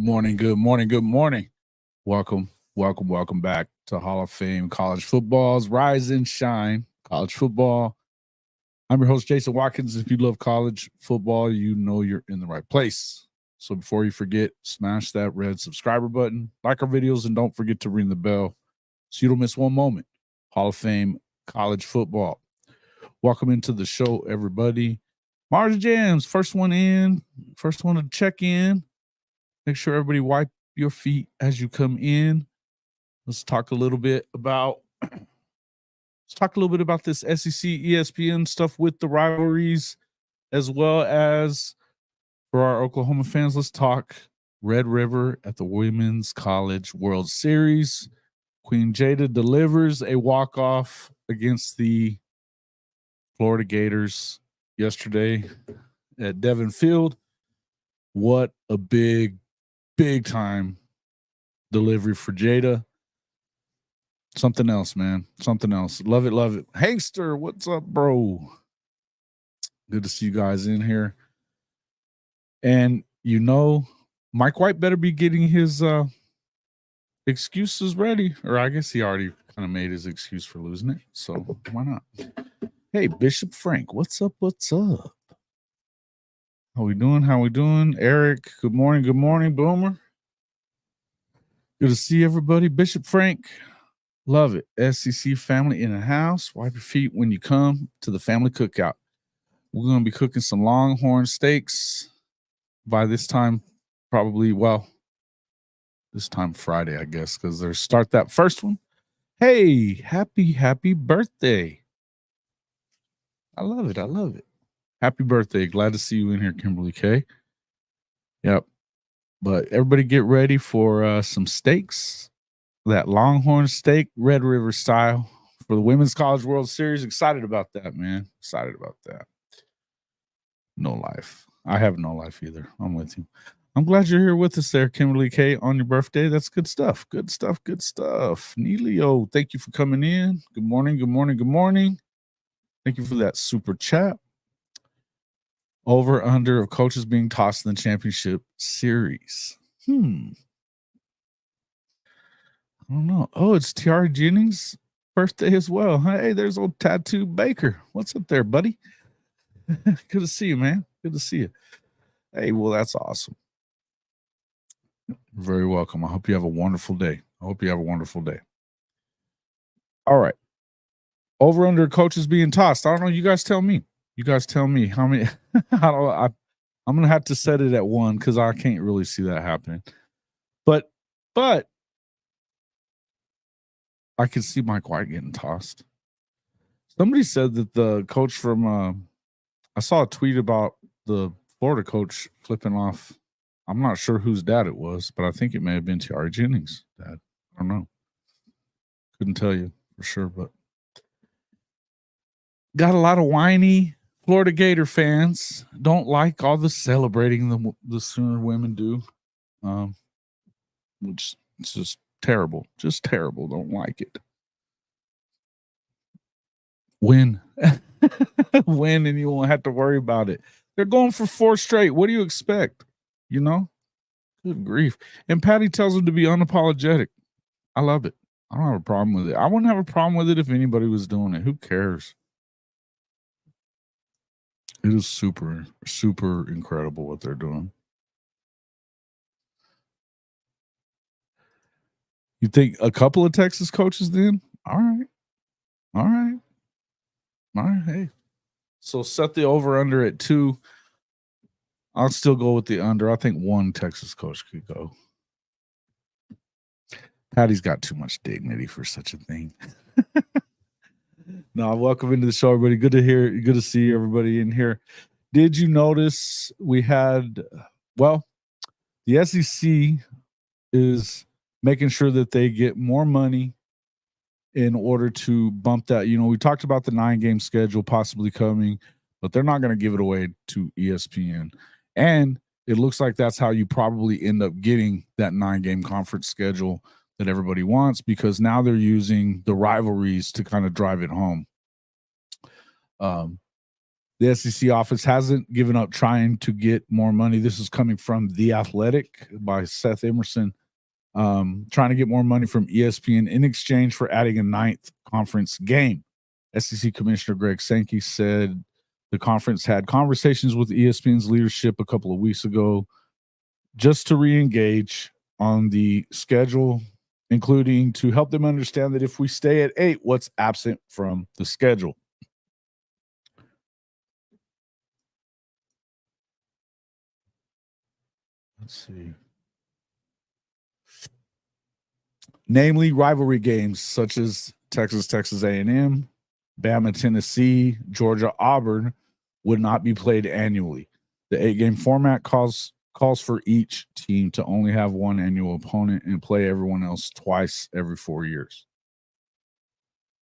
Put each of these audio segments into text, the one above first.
morning, good morning, good morning. Welcome back to Hall of Fame College Football's Rise and Shine College Football. I'm your host, Jason Watkins. If you love college football, you know you're in the right place. So before you forget, smash that red subscriber button, like our videos, and don't forget to ring the bell so you don't miss one moment. Hall of Fame College Football. Welcome into the show, everybody. Mars Jams, first one in, first one to check in. Make sure everybody wipe your feet as you come in. Let's talk a little bit about this SEC ESPN stuff with the rivalries, as well as for our Oklahoma fans. Let's talk Red River at the Women's College World Series. Queen Jada delivers a walk-off against the Florida Gators yesterday at Devon Field. What a big time delivery for Jada. Something else, man. Something else. Love it, love it. Hangster, what's up, bro? Good to see you guys in here. And you know, Mike White better be getting his excuses ready. Or I guess he already kind of made his excuse for losing it. So why not? Hey, Bishop Frank, what's up? What's up? How we doing? How we doing? Eric, good morning, Boomer. Good to see everybody. Bishop Frank, love it. SEC family in the house. Wipe your feet when you come to the family cookout. We're going to be cooking some Longhorn steaks by this time, probably, well, this time Friday, I guess, because they're start that first one. Hey, happy birthday. I love it. I love it. Happy birthday. Glad to see you in here, Kimberly K. Yep. But everybody get ready for some steaks. That Longhorn steak, Red River style for the Women's College World Series. Excited about that, man. Excited about that. No life. I have no life either. I'm with you. I'm glad you're here with us there, Kimberly K, on your birthday. That's good stuff. Good stuff. Good stuff. Neelio, thank you for coming in. Good morning. Good morning. Good morning. Thank you for that super chat. Over under of coaches being tossed in the championship series. I don't know. Oh, it's Tiara Jennings' birthday as well. Hey, there's old Tattoo Baker. What's up there, buddy? Good to see you, man. Good to see you. Hey, well, that's awesome. You're very welcome. I hope you have a wonderful day. All right. Over under coaches being tossed. I don't know. You guys tell me. How many? I'm going to have to set it at 1 because I can't really see that happening. But I can see Mike White getting tossed. Somebody said that the coach from I saw a tweet about the Florida coach flipping off. I'm not sure whose dad it was, but I think it may have been Tiara Jennings' dad. I don't know. Couldn't tell you for sure, but got a lot of whiny Florida Gator fans. Don't like all the celebrating the Sooner women do, which is just terrible. Just terrible. Don't like it. Win. Win, and you won't have to worry about it. They're going for 4 straight. What do you expect? You know? Good grief. And Patty tells them to be unapologetic. I love it. I don't have a problem with it. I wouldn't have a problem with it if anybody was doing it. Who cares? It is super, super incredible what they're doing. You think a couple of Texas coaches then? All right. Hey. So set the over-under at 2. I'll still go with the under. I think 1 Texas coach could go. Patty's got too much dignity for such a thing. No, welcome into the show, everybody. Good to see everybody in here. Did you notice we had, the SEC is making sure that they get more money in order to bump that. You know, we talked about the 9-game schedule possibly coming, but they're not going to give it away to ESPN. And it looks like that's how you probably end up getting that 9-game conference schedule that everybody wants, because now they're using the rivalries to kind of drive it home. The SEC office hasn't given up trying to get more money. This is coming from The Athletic by Seth Emerson. Trying to get more money from ESPN in exchange for adding a 9th conference game. SEC Commissioner Greg Sankey said the conference had conversations with ESPN's leadership a couple of weeks ago just to re-engage on the schedule, including to help them understand that if we stay at 8, what's absent from the schedule. Let's see. Namely, rivalry games such as Texas A&M, Bama, Tennessee, Georgia, Auburn would not be played annually. The 8-game format calls for each team to only have one annual opponent and play everyone else twice every 4 years.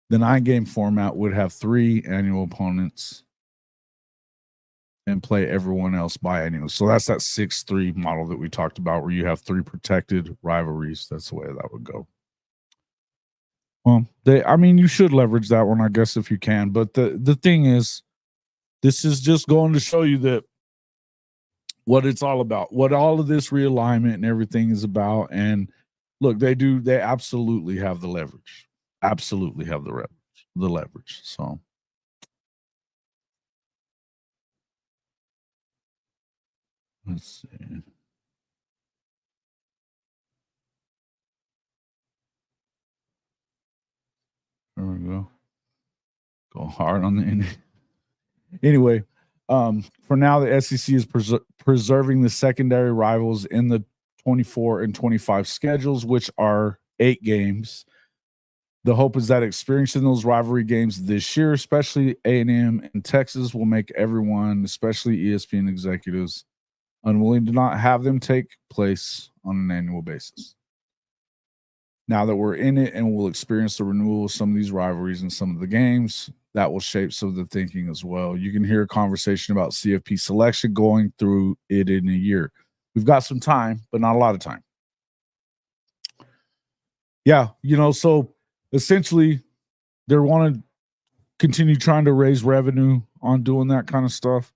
The 9-game format would have 3 annual opponents and play everyone else biannually. So that's that 6-3 model that we talked about, where you have 3 protected rivalries. That's the way that would go. Well, you should leverage that one, I guess, if you can. But the thing is, this is just going to show you that what it's all about, what all of this realignment and everything is about. And look, they absolutely have the leverage. Absolutely have the leverage. So let's see. There we go. Go hard on the end. Anyway, for now, the SEC is preserving the secondary rivals in the 24 and 25 schedules, which are 8 games. The hope is that experiencing those rivalry games this year, especially A&M and Texas, will make everyone, especially ESPN executives, unwilling to not have them take place on an annual basis. Now that we're in it and we'll experience the renewal of some of these rivalries and some of the games, that will shape some of the thinking as well. You can hear a conversation about CFP selection going through it in a year. We've got some time, but not a lot of time. Yeah, so essentially they want to continue trying to raise revenue on doing that kind of stuff.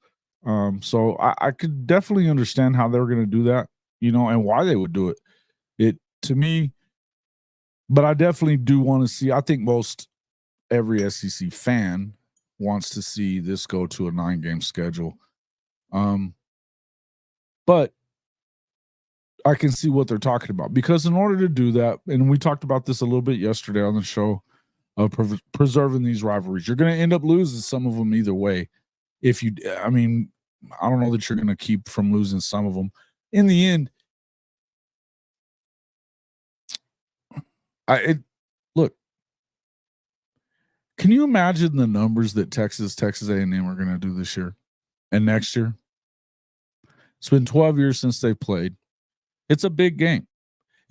So I could definitely understand how they're going to do that, and why they would do it. To me, but I definitely do want to see, I think every SEC fan wants to see this go to a 9-game schedule. But I can see what they're talking about, because in order to do that, and we talked about this a little bit yesterday on the show, preserving these rivalries, you're going to end up losing some of them either way. I don't know that you're going to keep from losing some of them. In the end, look, can you imagine the numbers that Texas A&M are going to do this year and next year? It's been 12 years since they played. It's a big game.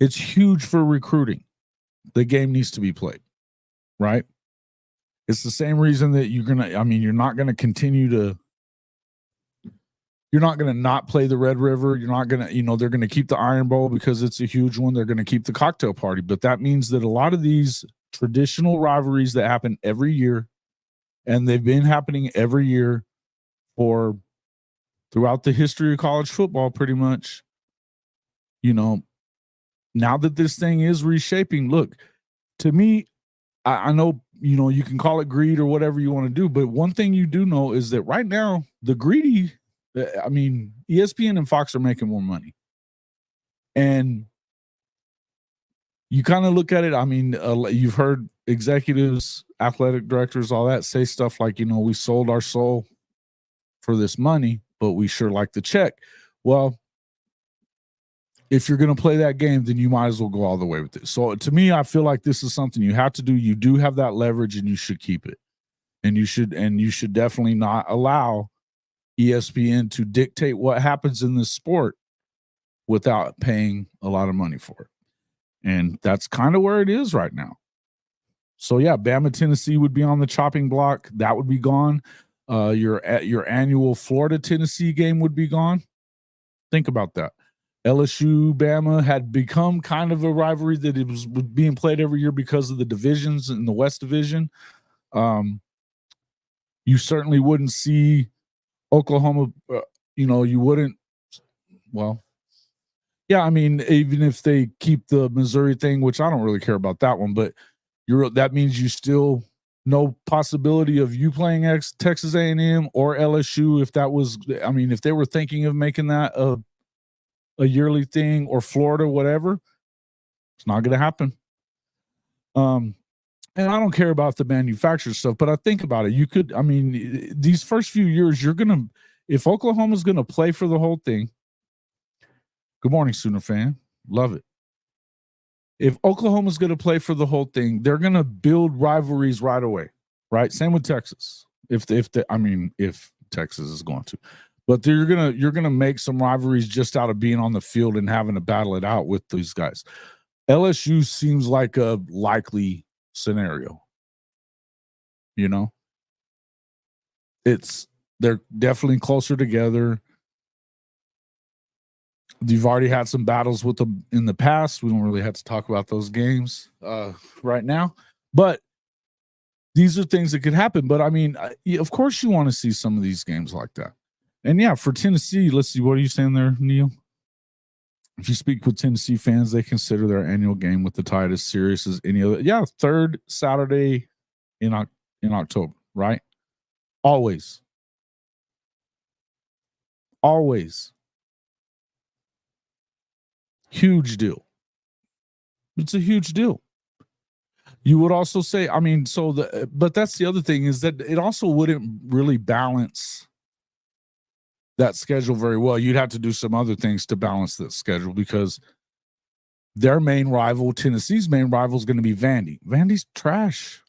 It's huge for recruiting. The game needs to be played, right? It's the same reason that you're not going to continue to, you're not going to not play the Red River. You're not going to, they're going to keep the Iron Bowl because it's a huge one. They're going to keep the cocktail party. But that means that a lot of these traditional rivalries that happen every year, and they've been happening every year throughout the history of college football, pretty much, now that this thing is reshaping, look, to me, I know, you can call it greed or whatever you want to do, but one thing you do know is that right now, the greedy, ESPN and Fox are making more money. And you kind of look at it, you've heard executives, athletic directors, all that say stuff like, we sold our soul for this money, but we sure like the check. Well, if you're going to play that game, then you might as well go all the way with it. So to me, I feel like this is something you have to do. You do have that leverage, and you should keep it. And you should definitely not allow ESPN to dictate what happens in this sport without paying a lot of money for it. And that's kind of where it is right now. So yeah, Bama, Tennessee would be on the chopping block. That would be gone. Your annual Florida, Tennessee game would be gone. Think about that. LSU, Bama had become kind of a rivalry that it was being played every year because of the divisions in the West Division. You certainly wouldn't see Oklahoma, you wouldn't. Well, yeah, I mean, even if they keep the Missouri thing, which I don't really care about that one, but that means you still no possibility of you playing Texas A&M or LSU if that was, I mean, if they were thinking of making that a yearly thing, or Florida, whatever, it's not going to happen. And I don't care about the manufacturer stuff, but I think about it. You could, I mean, these first few years, if Oklahoma's going to play for the whole thing. Good morning, Sooner fan. Love it. If Oklahoma's going to play for the whole thing, they're going to build rivalries right away, right? Same with Texas. If Texas is going to, but you're gonna make some rivalries just out of being on the field and having to battle it out with these guys. LSU seems like a likely scenario. They're definitely closer together. You've already had some battles with them in the past. We don't really have to talk about those games right now, but these are things that could happen. But I mean, of course you want to see some of these games like that. And yeah, for Tennessee, let's see, what are you saying there, Neil? If you speak with Tennessee fans, they consider their annual game with the Tide as serious as any other. Yeah, third Saturday in October, right? Always. Huge deal. It's a huge deal. You would also say, I mean, but that's the other thing, is that it also wouldn't really balance that schedule very well. You'd have to do some other things to balance that schedule, because their main rival, Tennessee's main rival, is going to be Vandy. Vandy's trash.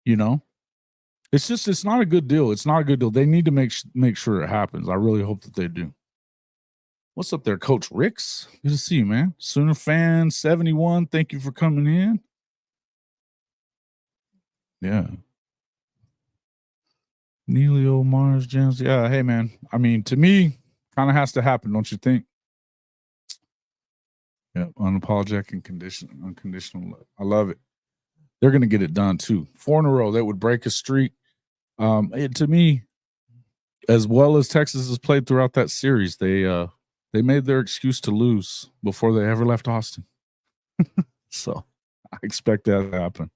It's not a good deal. It's not a good deal. They need to make sure it happens. I really hope that they do. What's up there, Coach Ricks? Good to see you, man. Sooner fan 71. Thank you for coming in. Yeah. Neilio Mars James. Yeah, hey man. I mean, to me, kind of has to happen, don't you think? Yeah, unapologetic and unconditional love. I love it. They're gonna get it done too. 4 in a row. That would break a streak. To me, as well as Texas has played throughout that series, they made their excuse to lose before they ever left Austin. So I expect that to happen.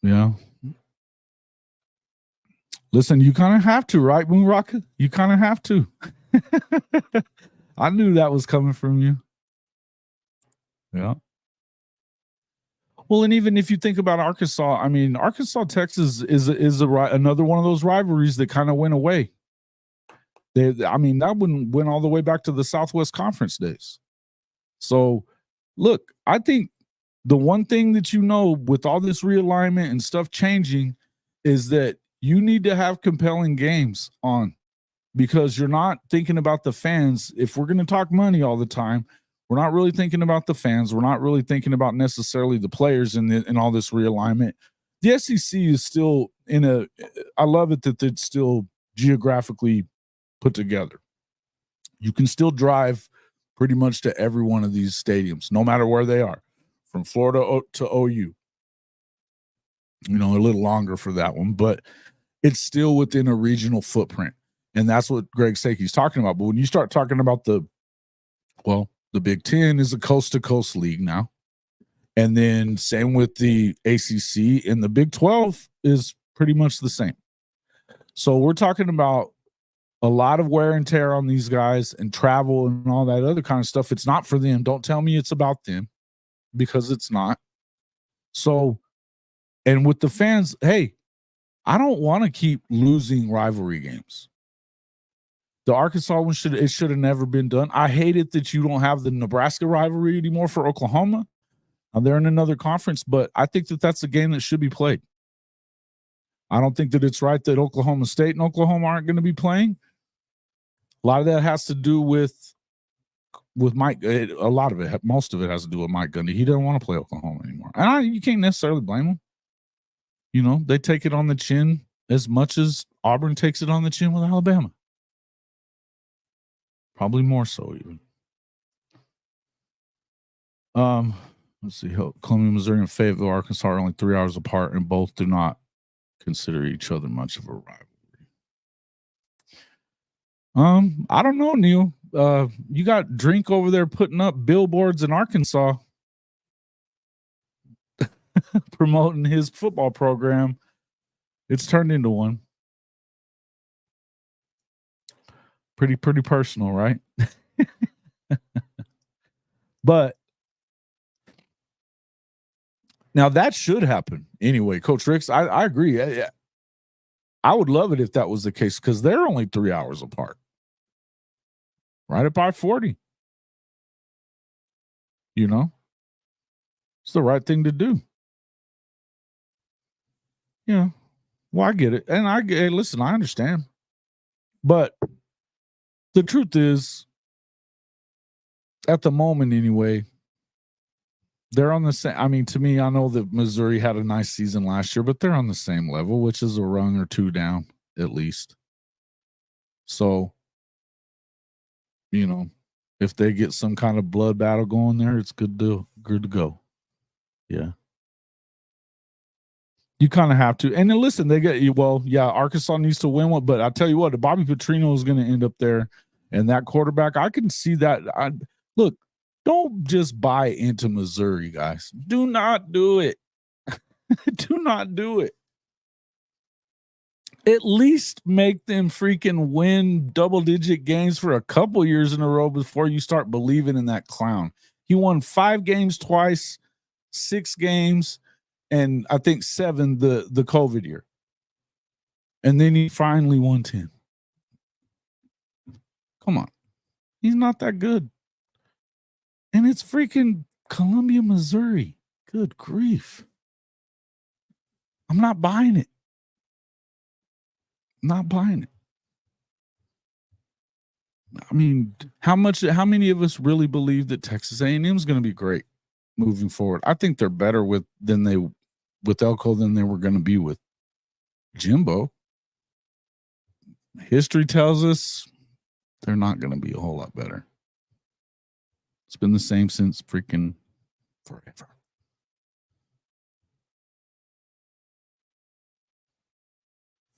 Yeah. Listen, you kind of have to, right, Moon Rocket? You kind of have to. I knew that was coming from you. Yeah. Well, and even if you think about Arkansas, I mean, Texas is another one of those rivalries that kind of went away. That one went all the way back to the Southwest Conference days. So, look, I think the one thing that with all this realignment and stuff changing is that you need to have compelling games on, because you're not thinking about the fans. If we're going to talk money all the time, we're not really thinking about the fans. We're not really thinking about necessarily the players in all this realignment. The SEC is still I love it that it's still geographically put together. You can still drive pretty much to every one of these stadiums, no matter where they are, from Florida to OU. A little longer for that one, but it's still within a regional footprint. And that's what Greg Sakie's talking about. But when you start talking about the Big Ten is a coast-to-coast league now. And then same with the ACC, and the Big 12 is pretty much the same. So we're talking about a lot of wear and tear on these guys and travel and all that other kind of stuff. It's not for them. Don't tell me it's about them, because it's not. So, and with the fans, hey, I don't want to keep losing rivalry games. The Arkansas one should have never been done. I hate it that you don't have the Nebraska rivalry anymore for Oklahoma. They're in another conference, but I think that that's a game that should be played. I don't think that it's right that Oklahoma State and Oklahoma aren't going to be playing. A lot of that has to do with Mike. Most of it has to do with Mike Gundy. He doesn't want to play Oklahoma anymore. And you can't necessarily blame him. They take it on the chin as much as Auburn takes it on the chin with Alabama. Probably more so even. Let's see. Columbia, Missouri, and Fayetteville, Arkansas are only 3 hours apart, and both do not consider each other much of a rivalry. I don't know, Neil. You got Drink over there putting up billboards in Arkansas promoting his football program. It's turned into one. Pretty personal, right? But now that should happen anyway. Coach Ricks, I agree. I would love it if that was the case because they're only 3 hours apart. Right at I-40. You know? It's the right thing to do. Yeah. Well, I get it. And listen, I understand. But the truth is, at the moment anyway, they're on the same. I mean, to me, I know that Missouri had a nice season last year, but they're on the same level, which is a rung or two down at least. So, you know, if they get some kind of blood battle going there, it's good to go. Yeah. You kind of have to. And then listen, Arkansas needs to win one, but I'll tell you what, Bobby Petrino is going to end up there, and that quarterback, I can see that. Look, don't just buy into Missouri, guys. Do not do it. Do not do it. At least make them freaking win double-digit games for a couple years in a row before you start believing in that clown. He won 5 games twice, 6 games, and I think 7 the COVID year. And then he finally won 10. Come on. He's not that good. And it's freaking Columbia, Missouri. Good grief. I'm not buying it. Not buying it. I mean, how many of us really believe that Texas A&M is going to be great moving forward? I think they're better with Elko than they were going to be with Jimbo. History tells us they're not going to be a whole lot better. It's been the same since freaking forever.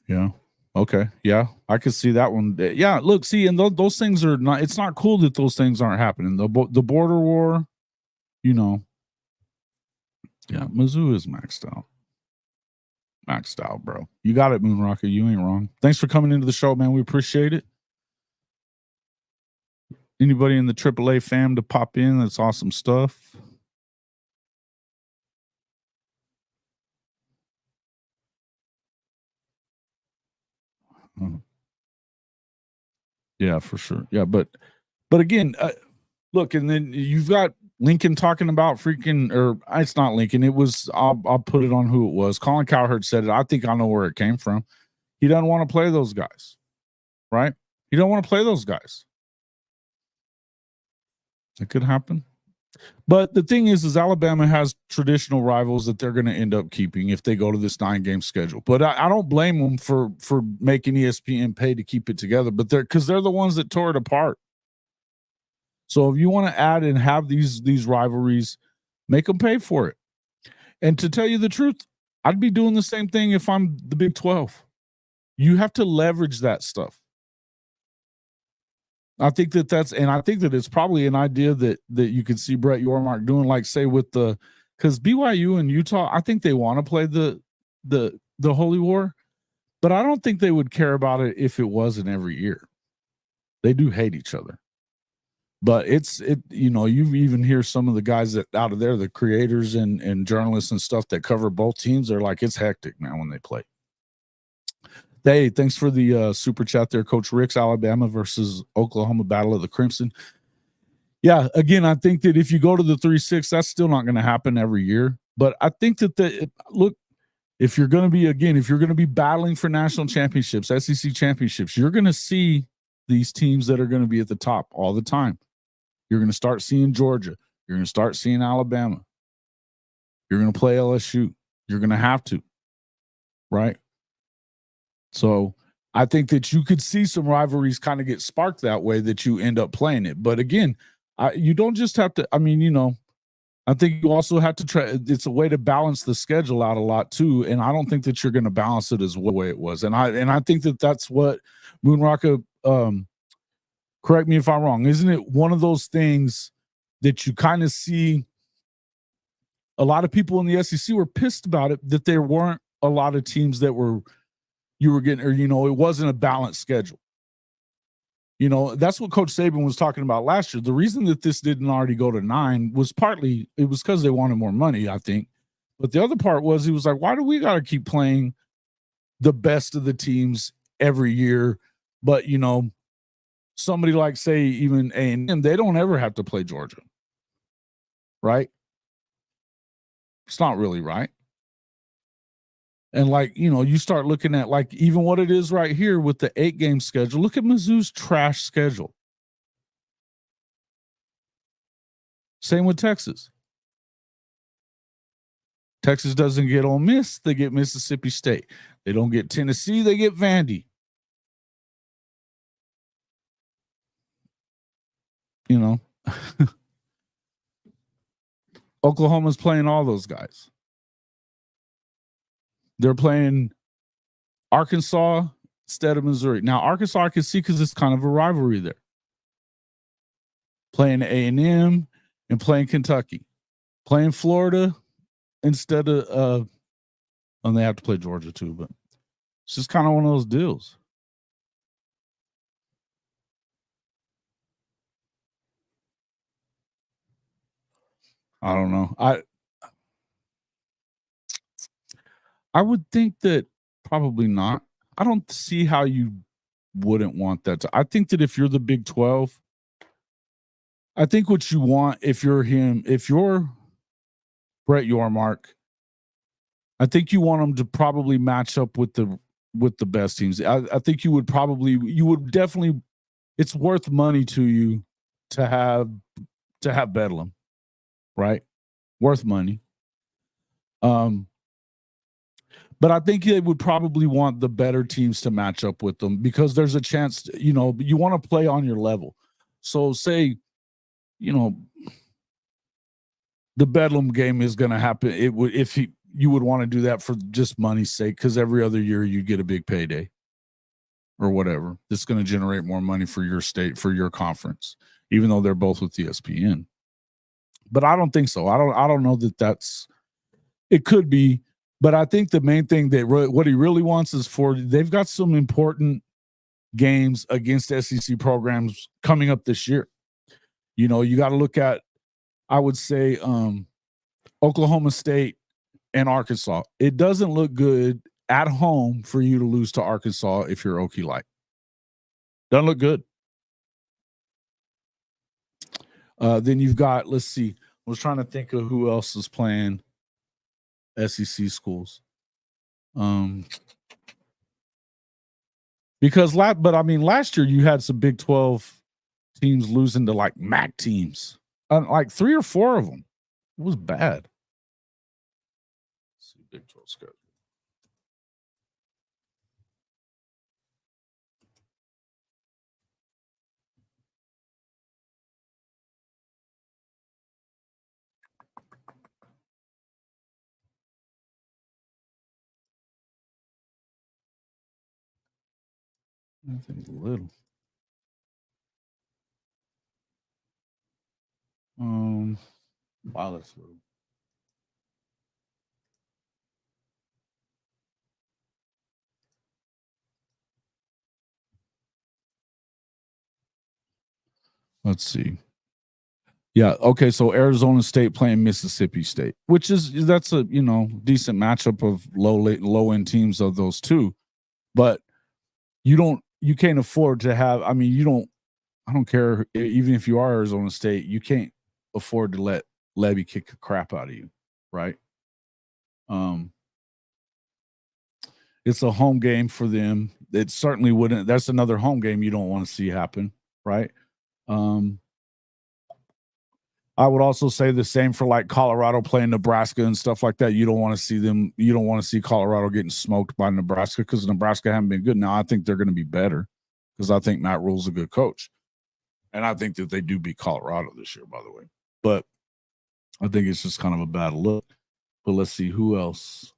Yeah. Okay. Yeah, I could see that one. Yeah. Look, see, and those things are not. It's not cool that those things aren't happening. The border war, you know. Yeah, Mizzou is maxed out. Maxed out, bro. You got it, Moon Rocket. You ain't wrong. Thanks for coming into the show, man. We appreciate it. Anybody in the AAA fam to pop in? That's awesome stuff. Yeah, for sure. Yeah, but again, look, and then you've got Lincoln talking about freaking, or it's not Lincoln. It was, I'll put it on who it was. Colin Cowherd said it. I think I know where it came from. He doesn't want to play those guys, right? He don't want to play those guys. It could happen. But the thing is Alabama has traditional rivals that they're going to end up keeping if they go to this 9-game schedule. But I don't blame them for making ESPN pay to keep it together. But they're the ones that tore it apart. So if you want to add and have these rivalries, make them pay for it. And to tell you the truth, I'd be doing the same thing if I'm the Big 12. You have to leverage that stuff. I think that it's probably an idea that you could see Brett Yormark doing, like say with because BYU and Utah, I think they want to play the Holy War, but I don't think they would care about it if it wasn't every year. They do hate each other, but you even hear some of the guys that out of there, the creators and journalists and stuff that cover both teams, they're like, it's hectic now when they play. Hey, thanks for the super chat there, Coach Ricks. Alabama versus Oklahoma, Battle of the Crimson. Yeah, again, I think that if you go to the 3-6, that's still not going to happen every year. But I think that if you're going to be battling for national championships, SEC championships, you're going to see these teams that are going to be at the top all the time. You're going to start seeing Georgia. You're going to start seeing Alabama. You're going to play LSU. You're going to have to, right? So I think that you could see some rivalries kind of get sparked that way that you end up playing it. But again, you don't just have to. I mean, I think you also have to try. It's a way to balance the schedule out a lot too, and I don't think that you're going to balance it as the way it was. And I think that that's what Moonrocka. Correct me if I'm wrong. Isn't it one of those things that you kind of see? A lot of people in the SEC were pissed about it, that there weren't a lot of teams that you were getting, or it wasn't a balanced schedule. That's what Coach Saban was talking about last year. The reason that this didn't already go to 9 was partly it was because they wanted more money, I think. But the other part was he was like, why do we got to keep playing the best of the teams every year? But somebody like, say, even A&M, they don't ever have to play Georgia, right? It's not really right. And you start looking at even what it is right here with the 8-game schedule. Look at Mizzou's trash schedule. Same with Texas. Texas doesn't get Ole Miss, they get Mississippi State. They don't get Tennessee, they get Vandy. Oklahoma's playing all those guys. They're playing Arkansas instead of Missouri. Now, Arkansas I can see because it's kind of a rivalry there. Playing A&M and playing Kentucky. Playing Florida instead of and they have to play Georgia too, but it's just kind of one of those deals. I don't know. I would think that probably not. I don't see how you wouldn't want that. I think that if you're the Big 12, I think what you want, if you're Brett Yormark, I think you want them to probably match up with the best teams. I think you would definitely, it's worth money to you to have Bedlam, right? Worth money. But I think they would probably want the better teams to match up with them because there's a chance, you want to play on your level. So say, the Bedlam game is going to happen. It would, you would want to do that for just money's sake, because every other year you get a big payday or whatever. It's going to generate more money for your state, for your conference, even though they're both with ESPN. But I don't think so. I don't know that that's, it could be. But I think the main thing that what he really wants is they've got some important games against SEC programs coming up this year. You got to look at, I would say, Oklahoma State and Arkansas. It doesn't look good at home for you to lose to Arkansas if you're Okie like. Doesn't look good. Then you've got, let's see, I was trying to think of who else is playing SEC schools. Because last year you had some Big 12 teams losing to MAC teams. 3 or 4 of them. It was bad. Let's see, Big 12 schedule. I think a little. Wow, that's little. Let's see. Yeah, okay, so Arizona State playing Mississippi State, that's a decent matchup of low end teams of those two, but you can't afford to have. I don't care, even if you are Arizona State, you can't afford to let Levy kick the crap out of you, right? It's a home game for them. It certainly wouldn't. That's another home game you don't want to see happen, right? I would also say the same for Colorado playing Nebraska and stuff like that. You don't want to see them. You don't want to see Colorado getting smoked by Nebraska because Nebraska haven't been good. Now I think they're going to be better because I think Matt Rule's a good coach, and I think that they do beat Colorado this year, by the way. But I think it's just kind of a bad look. But let's see who else.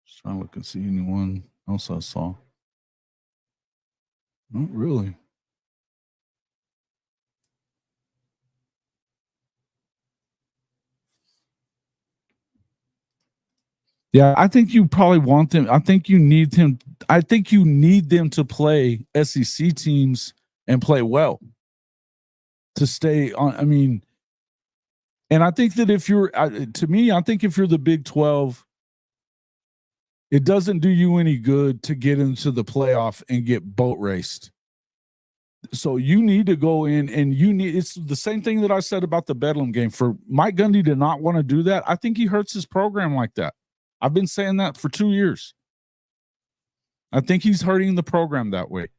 Just trying to look and see anyone else I saw. Not really. Yeah, I think you probably want them. I think you need him. I think you need them to play SEC teams and play well to stay on. I mean, and I think that if you're, to me, I think if you're the Big 12, it doesn't do you any good to get into the playoff and get boat raced. So you need to go in and it's the same thing that I said about the Bedlam game. For Mike Gundy to not want to do that, I think he hurts his program like that. I've been saying that for 2 years. I think he's hurting the program that way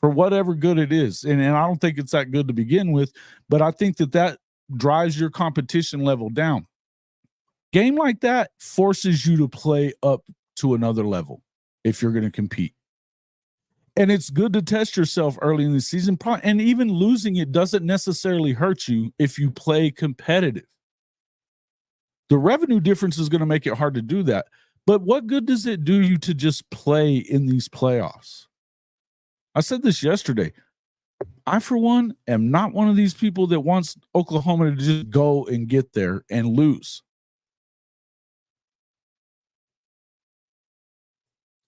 for whatever good it is. And I don't think it's that good to begin with, but I think that drives your competition level down. Game like that forces you to play up to another level if you're going to compete. And it's good to test yourself early in the season. And even losing it doesn't necessarily hurt you if you play competitive. The revenue difference is going to make it hard to do that. But what good does it do you to just play in these playoffs? I said this yesterday. I, for one, am not one of these people that wants Oklahoma to just go and get there and lose.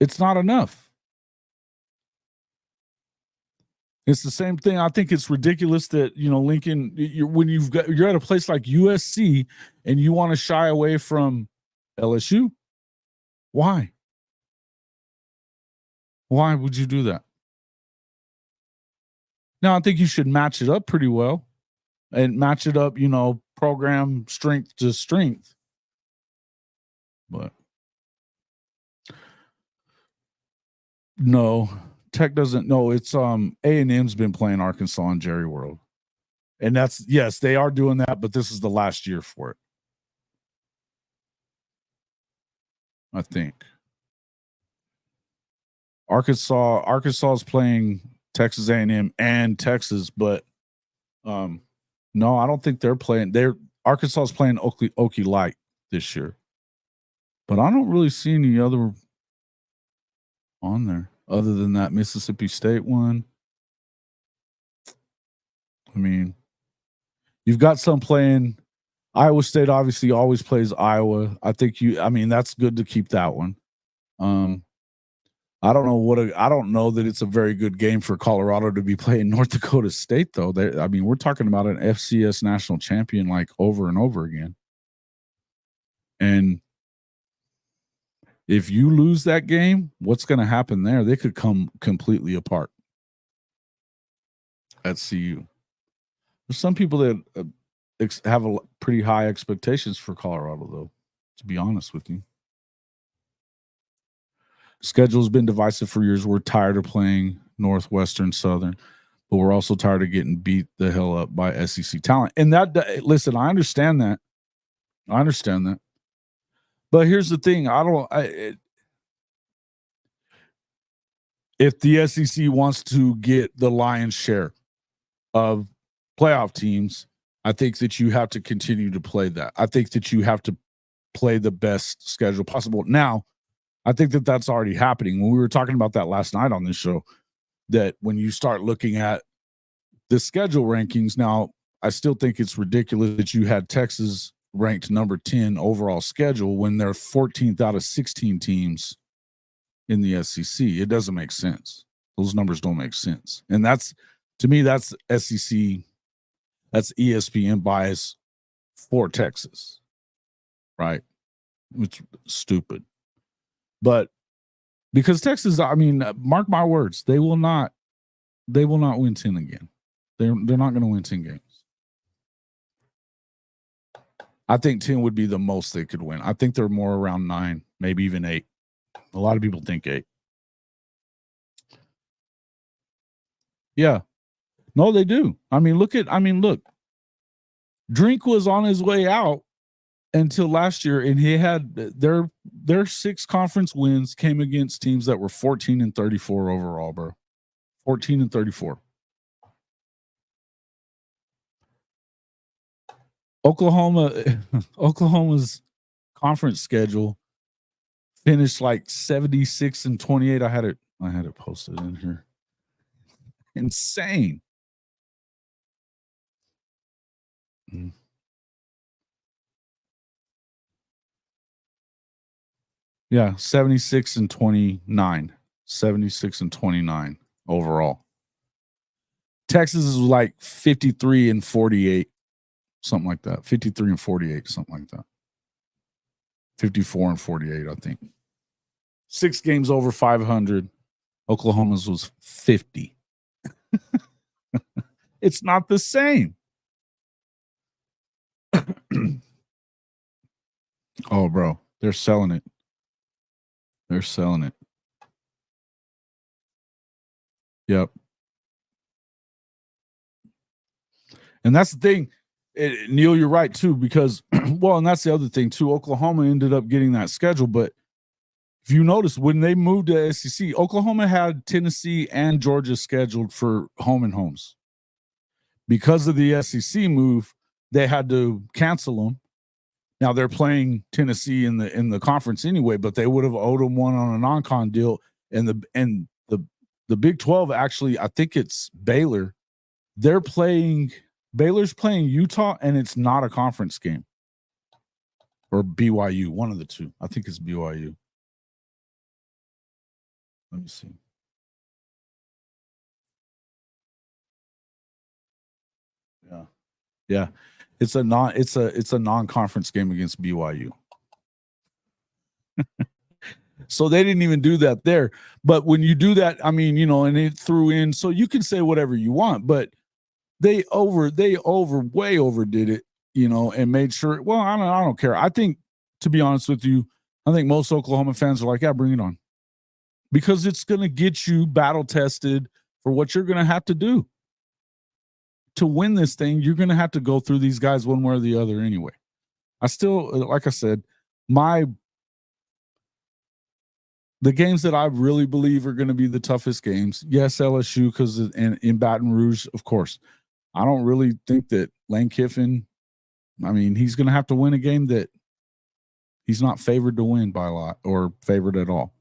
It's not enough. It's the same thing. I think it's ridiculous that, Lincoln, you're at a place like USC and you want to shy away from LSU. Why? Why would you do that? Now, I think you should match it up pretty well and match it up, program strength to strength. But no, Tech doesn't know. It's A&M's been playing Arkansas and Jerry World. And yes, they are doing that, but this is the last year for it. I think. Arkansas is playing Texas A&M and Texas, but no, I don't think they're playing. Arkansas is playing Okie Light this year. But I don't really see any other on there other than that Mississippi State one. I mean, you've got some playing. Iowa State obviously always plays Iowa. I think that's good to keep that one. I don't know that it's a very good game for Colorado to be playing North Dakota State, though. We're talking about an FCS national champion like over and over again. And if you lose that game, what's going to happen there? They could come completely apart at CU. There's some people that have pretty high expectations for Colorado, though, to be honest with you. Schedule's been divisive for years. We're tired of playing Northwestern, Southern, but we're also tired of getting beat the hell up by SEC talent. And listen, I understand that. But here's the thing. If the SEC wants to get the lion's share of playoff teams, I think that you have to continue to play that. I think that you have to play the best schedule possible. Now, I think that that's already happening. When we were talking about that last night on this show, that when you start looking at the schedule rankings, now I still think it's ridiculous that you had Texas ranked number 10 overall schedule when they're 14th out of 16 teams in the SEC. It doesn't make sense. Those numbers don't make sense. And to me, that's SEC, that's ESPN bias for Texas, right? It's stupid. But because Texas, mark my words, they will not win 10 again. They're not going to win 10 games. I think 10 would be the most they could win. I think they're more around 9, maybe even 8. A lot of people think 8. Yeah. No, they do. Look. Drink was on his way out until last year, and he had their 6 conference wins came against teams that were 14-34 overall, bro. 14-34. Oklahoma's conference schedule finished like 76-28. I had it posted in here. Insane. Yeah, 76-29. 76-29 overall. Texas is like 53-48, something like that. 53-48, something like that. 54-48, I think. 6 games over 500. Oklahoma's was 50. It's not the same. Oh, bro, they're selling it. They're selling it. Yep. And that's the thing. Neil, you're right, too, because, well, and that's the other thing, too. Oklahoma ended up getting that schedule. But if you notice, when they moved to SEC, Oklahoma had Tennessee and Georgia scheduled for home and homes. Because of the SEC move, they had to cancel them. Now they're playing Tennessee in the conference anyway, but they would have owed them one on a non-con deal. And the Big 12, actually, I think it's Baylor. Baylor's playing Utah, and it's not a conference game. Or BYU, one of the two. I think it's BYU. Let me see. Yeah. It's a non-conference game against BYU. So they didn't even do that there. But when you do that, I mean, and it threw in, so you can say whatever you want, but they way overdid it, and made sure. Well, I don't care. I think, to be honest with you, I think most Oklahoma fans are like, yeah, bring it on, because it's going to get you battle tested for what you're going to have to do to win this thing. You're going to have to go through these guys one way or the other anyway. I still, like I said, the games that I really believe are going to be the toughest games. Yes, LSU, because in Baton Rouge, of course. I don't really think that Lane Kiffin, I mean, he's going to have to win a game that he's not favored to win by a lot or favored at all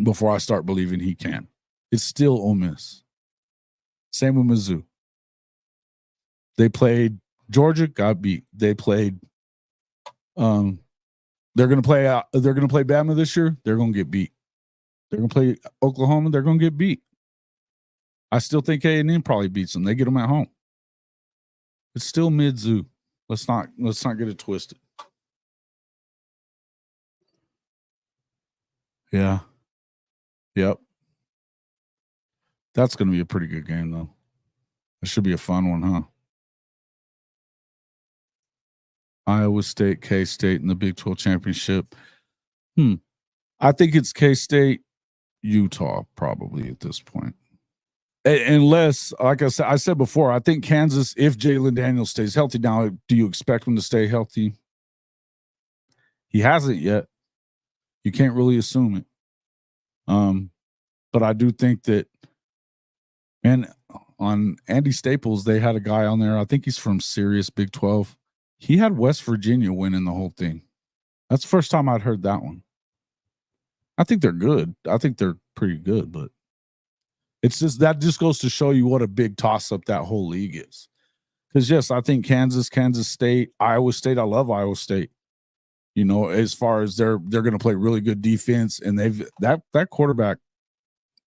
before I start believing he can. It's still Ole Miss. Same with Mizzou. They played Georgia, got beat. They played they're going to play Bama this year, they're going to get beat. They're going to play Oklahoma, they're going to get beat. I still think A&M probably beats them. They get them at home. It's still Mizzou. Let's not get it twisted. Yeah. Yep. That's going to be a pretty good game, though. It should be a fun one, huh? Iowa State, K-State in the Big 12 championship. I think it's K-State, Utah probably at this point. Unless, like I said before, I think Kansas, if Jalen Daniels stays healthy. Now, do you expect him to stay healthy? He hasn't yet. You can't really assume it. But I do think that, and on Andy Staples, they had a guy on there. I think he's from Sirius Big 12. He had West Virginia winning the whole thing. That's the first time I'd heard that one. I think they're good. I think they're pretty good, but it's just that just goes to show you what a big toss-up that whole league is. Because, yes, I think Kansas State, Iowa State, I love Iowa State. As far as they're going to play really good defense, and that quarterback,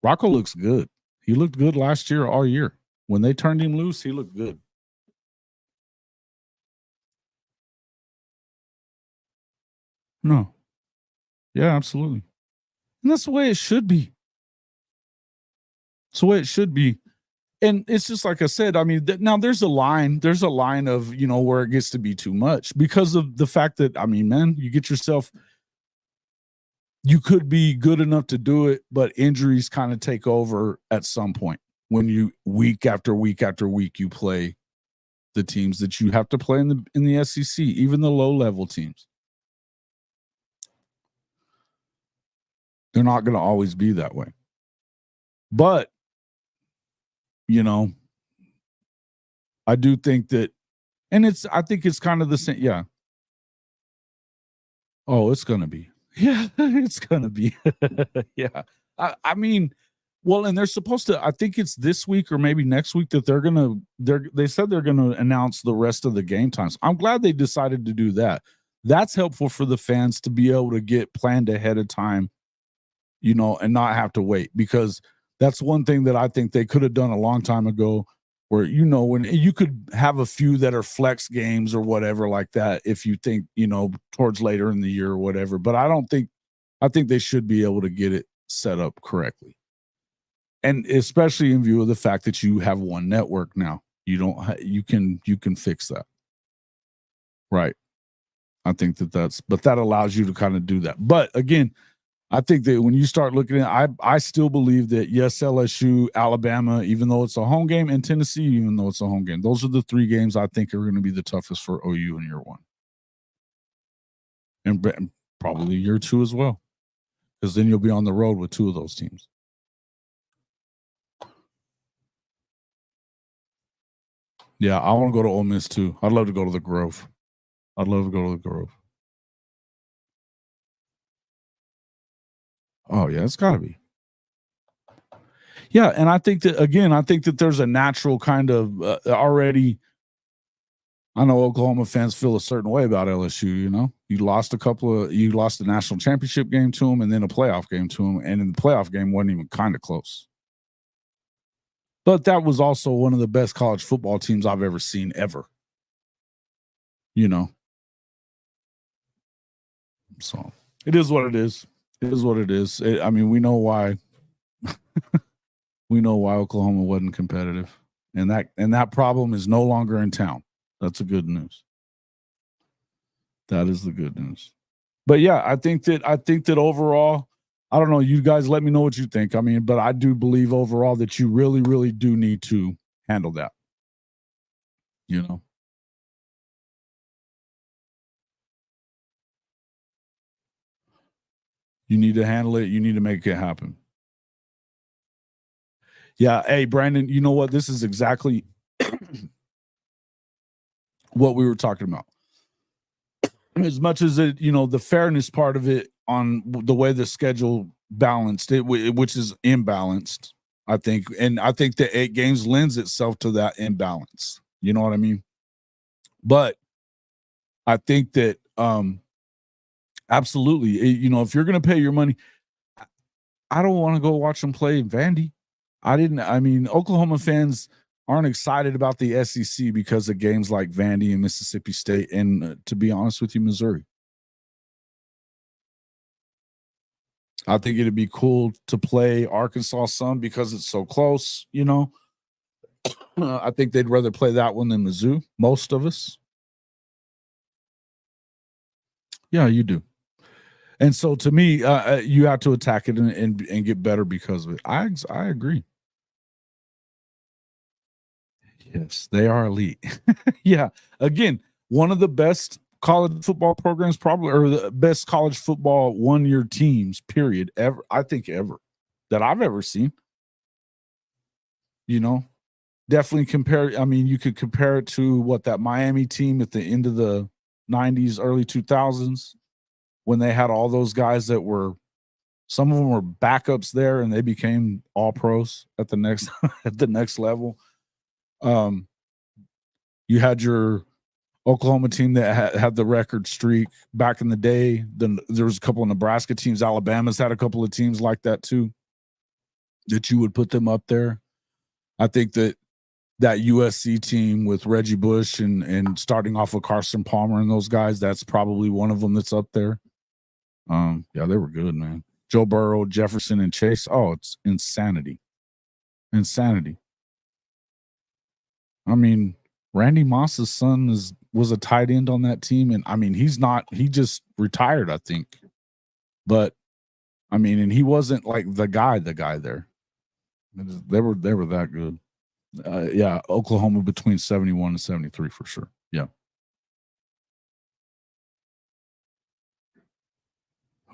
Rocco, looks good. He looked good last year, all year. When they turned him loose, he looked good. No. Yeah, absolutely. And that's the way it should be. It's the way it should be. And it's just like I said, I mean, now there's a line of, where it gets to be too much because of the fact that, I mean, man, you could be good enough to do it, but injuries kind of take over at some point when you week after week after week, you play the teams that you have to play in the SEC, even the low level teams. They're not going to always be that way. But, I do think that, And I think it's kind of the same. Yeah. Oh, it's gonna be. Yeah, it's gonna be. Yeah. I mean, well, and they're supposed to, I think it's this week or maybe next week that they said they're gonna announce the rest of the game times. I'm glad they decided to do that. That's helpful for the fans to be able to get planned ahead of time, and not have to wait, because that's one thing that I think they could have done a long time ago, where, when you could have a few that are flex games or whatever like that, if you think, towards later in the year or whatever. But I think they should be able to get it set up correctly. And especially in view of the fact that you have one network now, you can fix that. Right. I think but that allows you to kind of do that. But again, I think that when you start looking at, I still believe that, yes, LSU, Alabama, even though it's a home game, and Tennessee, even though it's a home game, those are the three games I think are going to be the toughest for OU in year one, and probably year two as well, because then you'll be on the road with two of those teams. Yeah, I want to go to Ole Miss too. I'd love to go to the Grove. I'd love to go to the Grove. Oh yeah, it's got to be. Yeah, and I think that there's a natural kind of already. I know Oklahoma fans feel a certain way about LSU. You lost the national championship game to them, and then a playoff game to them, and in the playoff game wasn't even kind of close. But that was also one of the best college football teams I've ever seen ever. So it is what it is. It is what it is. I mean, we know why. We know why Oklahoma wasn't competitive, and that problem is no longer in town. That's the good news. That is the good news. But yeah, I think that overall, I don't know. You guys, let me know what you think. I mean, but I do believe overall that you really, really do need to handle that. You need to handle it. You need to make it happen. Yeah. Hey, Brandon, you know what? This is exactly what we were talking about. As much as the fairness part of it on the way the schedule balanced it, which is imbalanced, I think. And I think the 8 games lends itself to that imbalance. You know what I mean? But I think that, absolutely, if you're going to pay your money, I don't want to go watch them play Vandy. Oklahoma fans aren't excited about the SEC because of games like Vandy and Mississippi State, and to be honest with you, Missouri. I think it'd be cool to play Arkansas some because it's so close. I think they'd rather play that one than Mizzou. Most of us. Yeah, you do. And so to me, you have to attack it and get better because of it. I agree. Yes, they are elite. Yeah. Again, one of the best college football programs, probably, or the best college football 1-year teams, period, ever. I think ever that I've ever seen. Definitely compare. I mean, you could compare it to that Miami team at the end of the 90s, early 2000s, when they had all those guys that were, some of them were backups there, and they became all pros at the next at the next level. You had your Oklahoma team that had the record streak back in the day. Then there was a couple of Nebraska teams. Alabama's had a couple of teams like that too, that you would put them up there. I think that USC team with Reggie Bush and starting off with Carson Palmer and those guys, that's probably one of them that's up there. Yeah, they were good, man. Joe Burrow, Jefferson, and Chase. Oh, it's insanity. Insanity. I mean, Randy Moss's son was a tight end on that team, and I mean, he just retired, I think. But I mean, and he wasn't like the guy there. They were that good. Yeah, Oklahoma between 71 and 73 for sure. Yeah.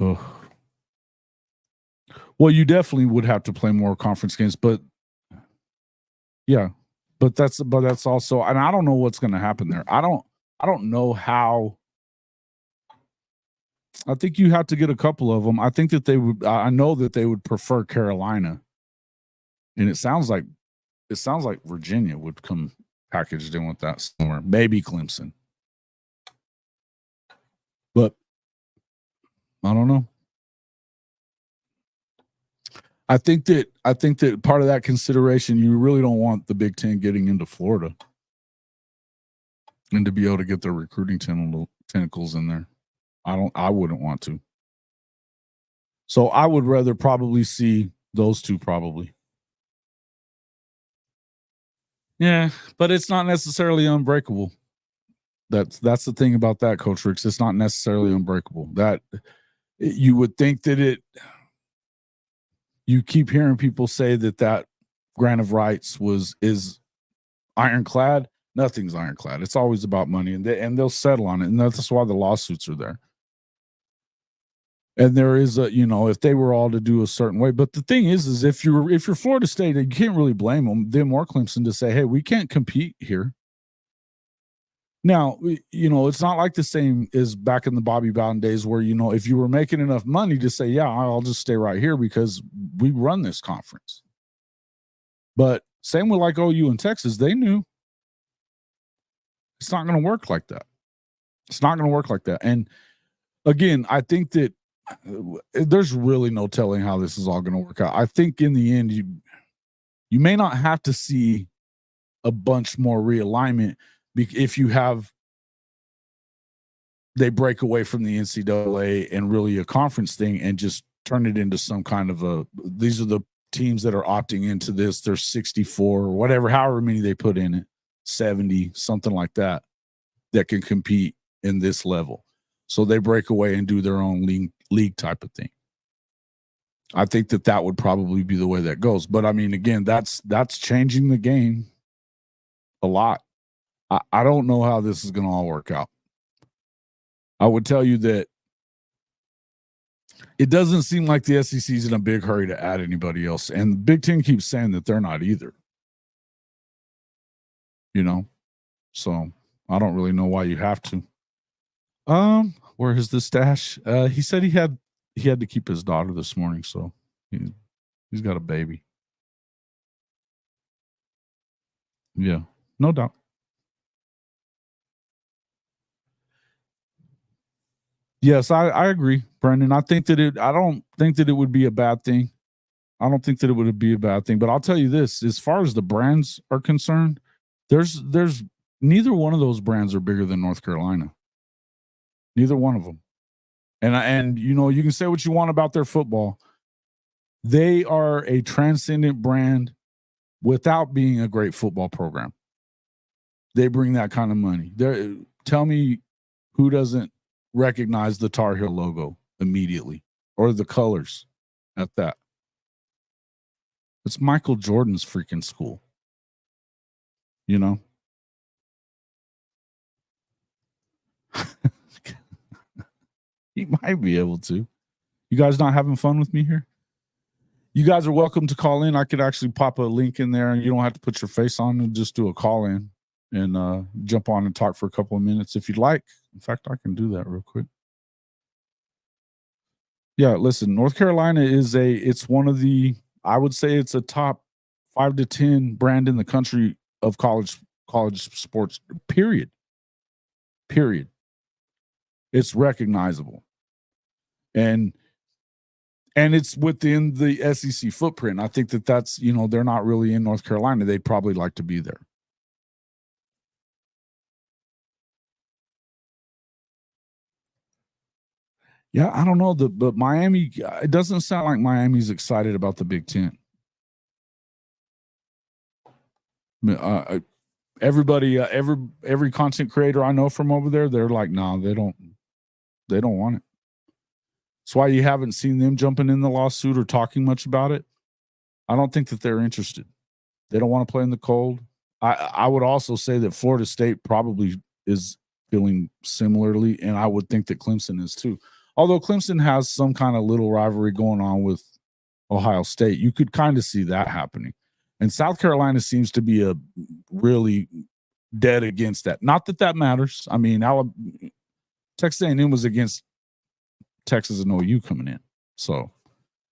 Oh. Well, you definitely would have to play more conference games, but yeah. But that's also, and I don't know what's going to happen there. I don't know how. I think you have to get a couple of them. I think that they would. I know that they would prefer Carolina, and it sounds like Virginia would come packaged in with that somewhere. Maybe Clemson, but I don't know. I think that part of that consideration, you really don't want the Big Ten getting into Florida and to be able to get their recruiting tentacles in there. I wouldn't want to. So I would rather probably see those two probably. Yeah, but it's not necessarily unbreakable. That's the thing about that, Coach Ricks. It's not necessarily unbreakable. That you would think that you keep hearing people say that grant of rights is ironclad. Nothing's ironclad. It's always about money, and they'll settle on it, and that's why the lawsuits are there. And there is if they were all to do a certain way, but the thing is if you're Florida State, you can't really blame them or Clemson to say, hey, we can't compete here. Now, it's not like the same as back in the Bobby Bowden days where, if you were making enough money to say, yeah, I'll just stay right here because we run this conference. But same with like OU in Texas, they knew it's not going to work like that. It's not going to work like that. And again, I think that there's really no telling how this is all going to work out. I think in the end, you may not have to see a bunch more realignment if they break away from the NCAA and really a conference thing and just turn it into some kind of these are the teams that are opting into this. There's 64 or whatever, however many they put in it, 70, something like that can compete in this level. So they break away and do their own league type of thing. I think that would probably be the way that goes. But I mean, again, that's changing the game a lot. I don't know how this is going to all work out. I would tell you that it doesn't seem like the SEC is in a big hurry to add anybody else. And the Big Ten keeps saying that they're not either. So I don't really know why you have to. Where is the stash? He said he had to keep his daughter this morning, so he's got a baby. Yeah, no doubt. Yes, I agree, Brandon. I don't think that it would be a bad thing. I don't think that it would be a bad thing. But I'll tell you this: as far as the brands are concerned, there's neither one of those brands are bigger than North Carolina. Neither one of them. And you can say what you want about their football. They are a transcendent brand without being a great football program. They bring that kind of money. Tell me who doesn't recognize the Tar Heel logo immediately or the colors at that. It's Michael Jordan's freaking school. He might be able to. You guys not having fun with me here? You guys are welcome to call in. I could actually pop a link in there and you don't have to put your face on and just do a call in and jump on and talk for a couple of minutes if you'd like. In fact, I can do that real quick. Yeah, listen, North Carolina it's one of the, I would say it's a top 5 to 10 brand in the country of college sports, period. It's recognizable. And it's within the SEC footprint. I think that's, they're not really in North Carolina. They'd probably like to be there. Yeah, I don't know. But Miami, it doesn't sound like Miami's excited about the Big Ten. Everybody, every content creator I know from over there, they're like, no, they don't want it. That's why you haven't seen them jumping in the lawsuit or talking much about it. I don't think that they're interested. They don't want to play in the cold. I would also say that Florida State probably is feeling similarly, and I would think that Clemson is too. Although Clemson has some kind of little rivalry going on with Ohio State, you could kind of see that happening. And South Carolina seems to be a really dead against that. Not that that matters. I mean, Texas A&M was against Texas and OU coming in. So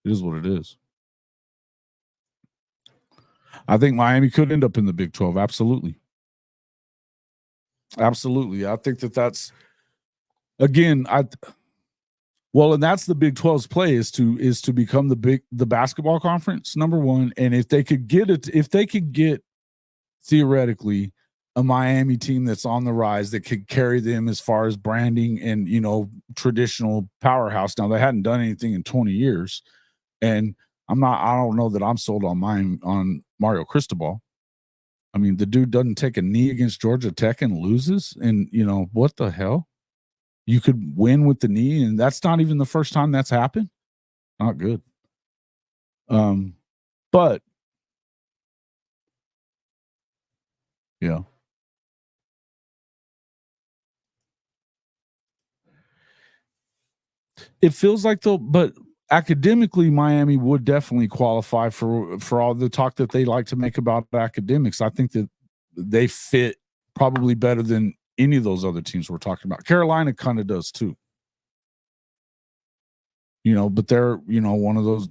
it is what it is. I think Miami could end up in the Big 12. Absolutely. Absolutely. I think that's, again, and that's the Big 12's play is to become the basketball conference, number one. And if they could get theoretically a Miami team that's on the rise that could carry them as far as branding and, traditional powerhouse. Now, they hadn't done anything in 20 years. And I don't know that I'm sold on Mario Cristobal. I mean, the dude doesn't take a knee against Georgia Tech and loses. And, what the hell? You could win with the knee, and that's not even the first time that's happened. Not good. But, yeah. It feels like but academically, Miami would definitely qualify for all the talk that they like to make about academics. I think that they fit probably better than any of those other teams we're talking about. Carolina kind of does too. But they're, one of those.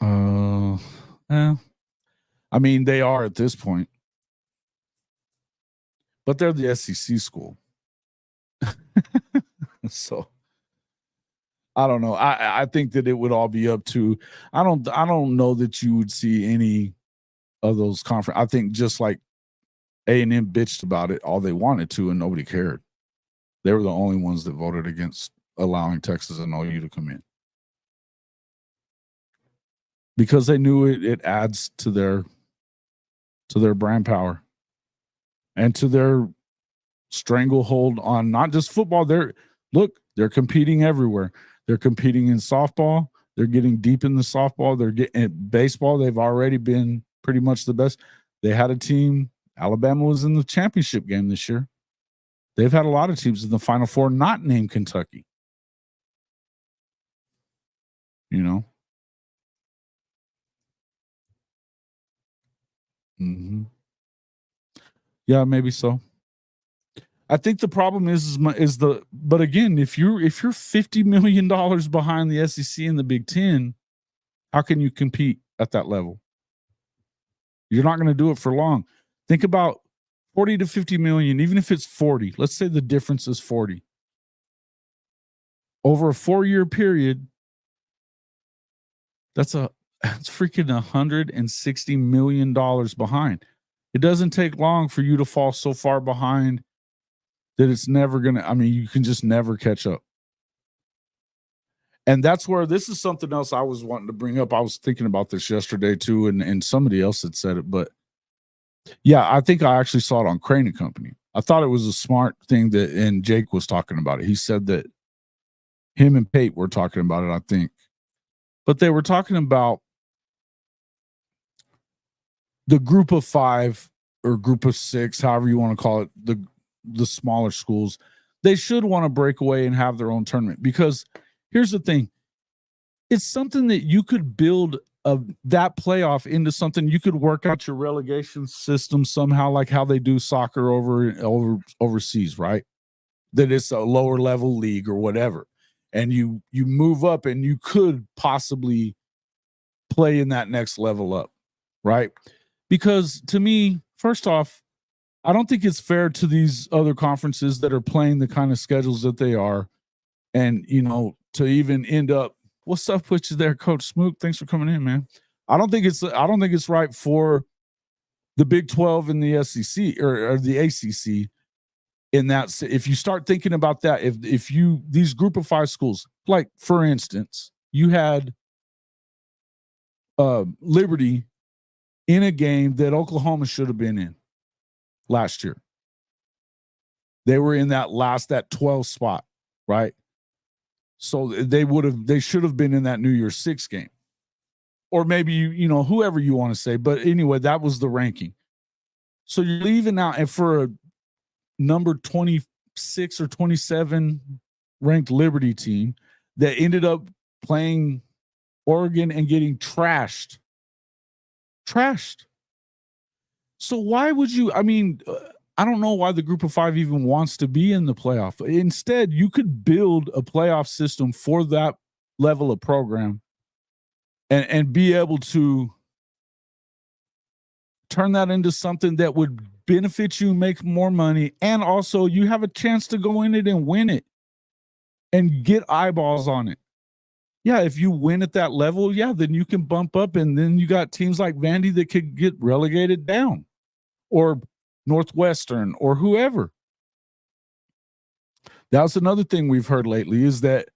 I mean, they are at this point. But they're the SEC school. So I don't know. I think that it would all be up to, I don't know that you would see any of those conference. I think just like A&M bitched about it all they wanted to and nobody cared. They were the only ones that voted against allowing Texas and OU to come in. Because they knew it adds to their brand power and to their stranglehold on not just football. They're competing everywhere. They're competing in softball. They're getting deep in the softball. They're getting at baseball. They've already been pretty much the best. They had a team. Alabama was in the championship game this year. They've had a lot of teams in the Final Four not named Kentucky. Mm-hmm. Yeah, maybe so. I think the problem but again, if you're $50 million behind the SEC and the Big Ten, how can you compete at that level? You're not going to do it for long. Think about 40 to 50 million, even if it's 40. Let's say the difference is 40. Over a 4-year period, that's freaking $160 million behind. It doesn't take long for you to fall so far behind that it's never going to, you can just never catch up. And that's where this is something else I was wanting to bring up. I was thinking about this yesterday too, and somebody else had said it, but yeah, I think I actually saw it on Crane and Company. I thought it was a smart thing and Jake was talking about it. He said that him and Pate were talking about it, I think. But they were talking about the group of 5 or group of 6, however you want to call it, the smaller schools. They should want to break away and have their own tournament, because here's the thing. It's something that you could build that playoff into something. You could work out your relegation system somehow, like how they do soccer overseas, right? That it's a lower level league or whatever. And you move up and you could possibly play in that next level up, right? Because to me, first off, I don't think it's fair to these other conferences that are playing the kind of schedules that they are. And, to even end up, what's up with you there, Coach Smook? Thanks for coming in, man. I don't think it's right for the Big 12 and the SEC or the ACC. In that, if you start thinking about that, if these group of 5 schools, like for instance, you had Liberty in a game that Oklahoma should have been in last year. They were in that 12 spot, right? So they should have been in that New Year's 6 game. Or maybe whoever you want to say, but anyway, that was the ranking. So you're leaving out, and for a number 26 or 27 ranked Liberty team that ended up playing Oregon and getting trashed. So why would you, I mean, I don't know why the group of five even wants to be in the playoff. Instead, you could build a playoff system for that level of program and be able to turn that into something that would benefit you, make more money, and also you have a chance to go in it and win it and get eyeballs on it. Yeah, if you win at that level, yeah, then you can bump up, and then you got teams like Vandy that could get relegated down, or Northwestern, or whoever. That's another thing we've heard lately is that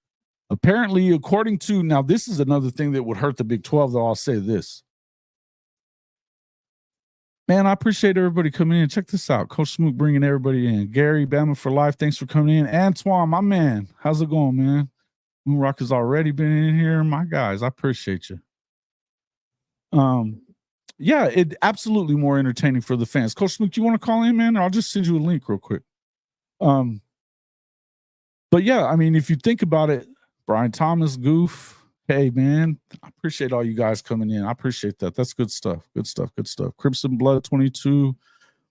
apparently, according to, now this is another thing that would hurt the Big 12, though I'll say this. Man, I appreciate everybody coming in. Check this out. Coach Smoot bringing everybody in. Gary, Bama for life, thanks for coming in. Antoine, my man, how's it going, man? Moonrock has already been in here. My guys, I appreciate you. Yeah, it absolutely more entertaining for the fans. Coach Smoot, you want to call in, man? Or I'll just send you a link real quick. But yeah, I mean, if you think about it, Brian Thomas, Goof, hey, man, I appreciate all you guys coming in. I appreciate that. That's good stuff. Good stuff. Good stuff. Crimson Blood 22.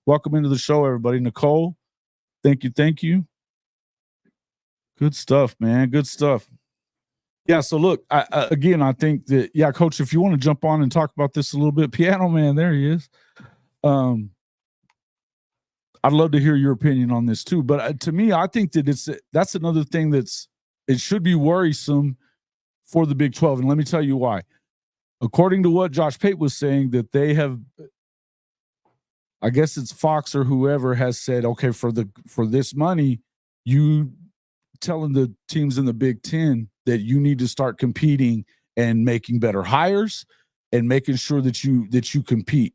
Welcome into the show, everybody. Nicole, thank you. Thank you. Good stuff, man. Good stuff. Yeah, so look, again, I think that, yeah, Coach, if you want to jump on and talk about this a little bit, Piano Man, there he is. I'd love to hear your opinion on this too. But to me, I think that that's another thing it should be worrisome for the Big 12. And let me tell you why. According to what Josh Pate was saying, that they have, I guess it's Fox or whoever has said, okay, for this money, you telling the teams in the Big 10 that you need to start competing and making better hires and making sure that you compete.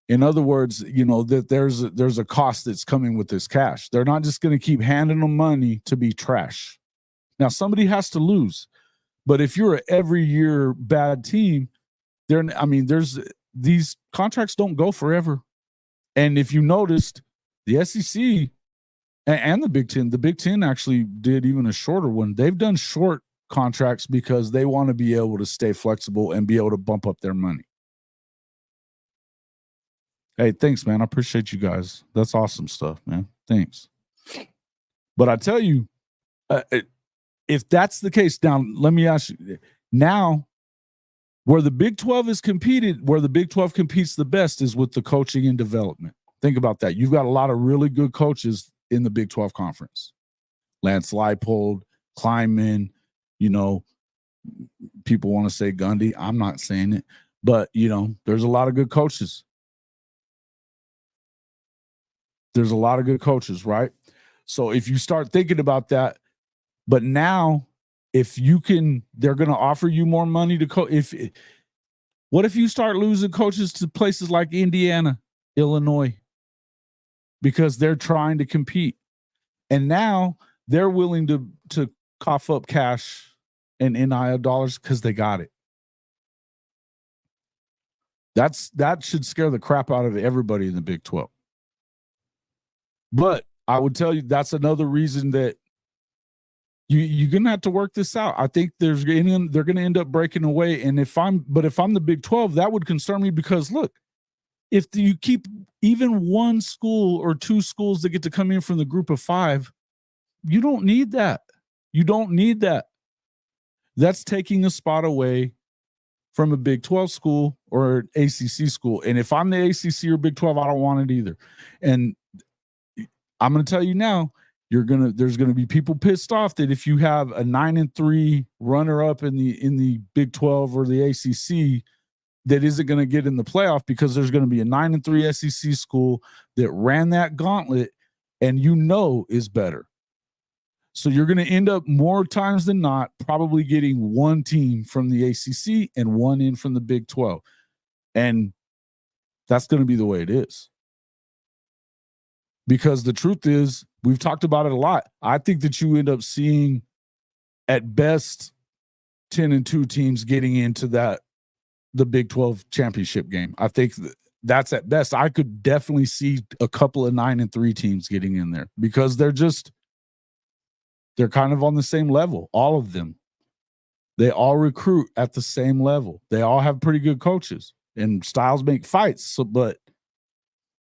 In other words, you know, that there's a cost that's coming with this cash. They're not just going to keep handing them money to be trash. Now, somebody has to lose. But if you're an every year bad team, there's these contracts don't go forever. And if you noticed, the SEC and the Big Ten actually did even a shorter one. They've done short contracts because they want to be able to stay flexible and be able to bump up their money. Hey, thanks, man. I appreciate you guys. That's awesome stuff, man. Thanks. But I tell you, if that's the case, now let me ask you, now where the Big 12 is competed, where the Big 12 competes the best is with the coaching and development. Think about that. You've got a lot of really good coaches in the Big 12 conference. Lance Leipold, Kleinman, you know, people want to say Gundy. I'm not saying it, but, you know, there's a lot of good coaches. There's a lot of good coaches, right? So if you start thinking about that, but now if you can, they're going to offer you more money to coach. What if you start losing coaches to places like Indiana, Illinois, because they're trying to compete, and now they're willing to cough up cash and NIL dollars because they got it. That should scare the crap out of everybody in the Big 12. But I would tell you that's another reason that you're going to have to work this out. I think they're going to end up breaking away. And if I'm the Big 12, that would concern me because, look, if you keep even one school or two schools that get to come in from the group of five, you don't need that. You don't need that. That's taking a spot away from a Big 12 school or ACC school. And if I'm the ACC or Big 12, I don't want it either. And I'm going to tell you now, there's going to be people pissed off that if you have a 9-3 runner up in the Big 12 or the ACC that isn't going to get in the playoff because there's going to be a 9-3 SEC school that ran that gauntlet and is better. So you're going to end up more times than not probably getting one team from the ACC and one in from the Big 12. And that's going to be the way it is. Because the truth is, we've talked about it a lot. I think that you end up seeing at best 10-2 teams getting into the Big 12 championship game. I think that's at best. I could definitely see a couple of 9-3 teams getting in there because they're kind of on the same level, all of them. They all recruit at the same level. They all have pretty good coaches, and styles make fights. So, but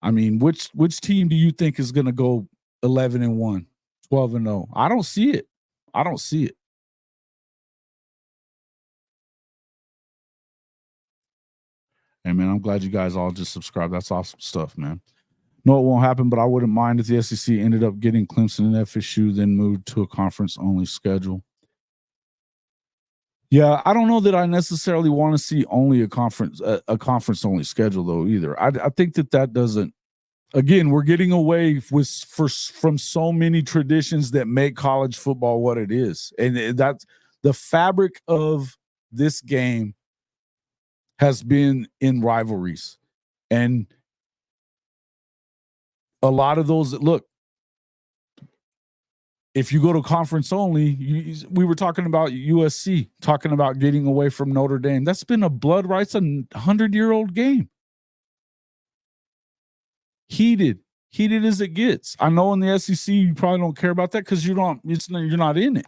I mean, which team do you think is going to go 11-1, 12-0? I don't see it. I don't see it. Hey, man, I'm glad you guys all just subscribed. That's awesome stuff, man. No, it won't happen, but I wouldn't mind if the SEC ended up getting Clemson and FSU, then moved to a conference-only schedule. Yeah, I don't know that I necessarily want to see only a conference-only schedule, though, either. I think that doesn't. Again, we're getting away from so many traditions that make college football what it is, and that's the fabric of this game has been in rivalries, and a lot of those. Look, if you go to conference only, we were talking about USC, talking about getting away from Notre Dame. That's been a blood rights, a 100-year-old game. Heated as it gets. I know in the SEC you probably don't care about that because you're not in it.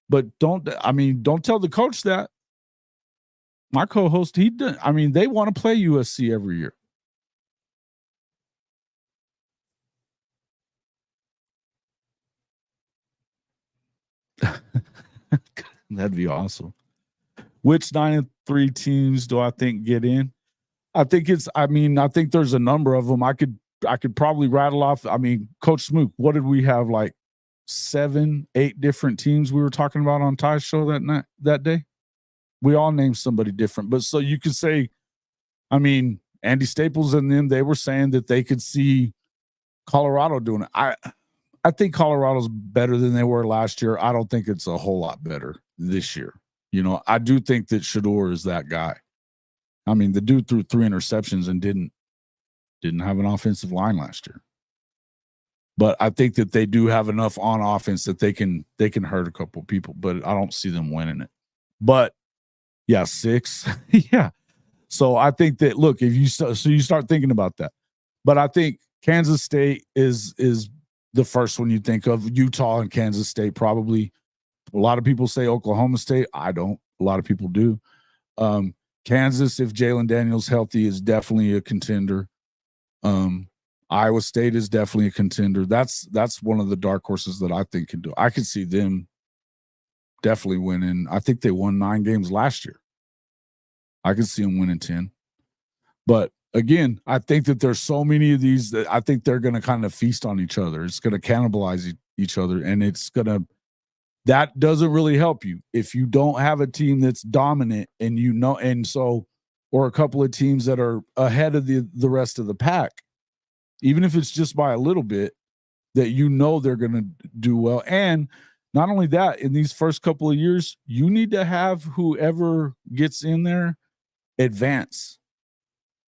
But don't tell the coach that. My co-host, they want to play USC every year. That'd be awesome. Which 9-3 teams do I think get in? I think there's a number of them. I could probably rattle off. Coach Smook, what did we have, like 7-8 different teams we were talking about on Ty's show that day? We all named somebody different. But so you could say, Andy Staples and them, they were saying that they could see Colorado doing it. I think Colorado's better than they were last year. I don't think it's a whole lot better this year. I do think that Shedeur is that guy. The dude threw 3 interceptions and didn't have an offensive line last year. But I think that they do have enough on offense that they can hurt a couple of people, but I don't see them winning it. But yeah, 6. Yeah. So I think that, look, if you start thinking about that. But I think Kansas State is the first one you think of. Utah and Kansas State probably. A lot of people say Oklahoma State. I don't. A lot of people do. Kansas, if Jalen Daniels healthy, is definitely a contender. Iowa State is definitely a contender. That's one of the dark horses that I think can do. I could see them definitely winning. I think they won 9 games last year. I could see them winning 10. But again, I think that there's so many of these that I think they're going to kind of feast on each other. It's going to cannibalize each other, and that doesn't really help you if you don't have a team that's dominant or a couple of teams that are ahead of the rest of the pack, even if it's just by a little bit, that they're going to do well. And not only that, in these first couple of years, you need to have whoever gets in there advance.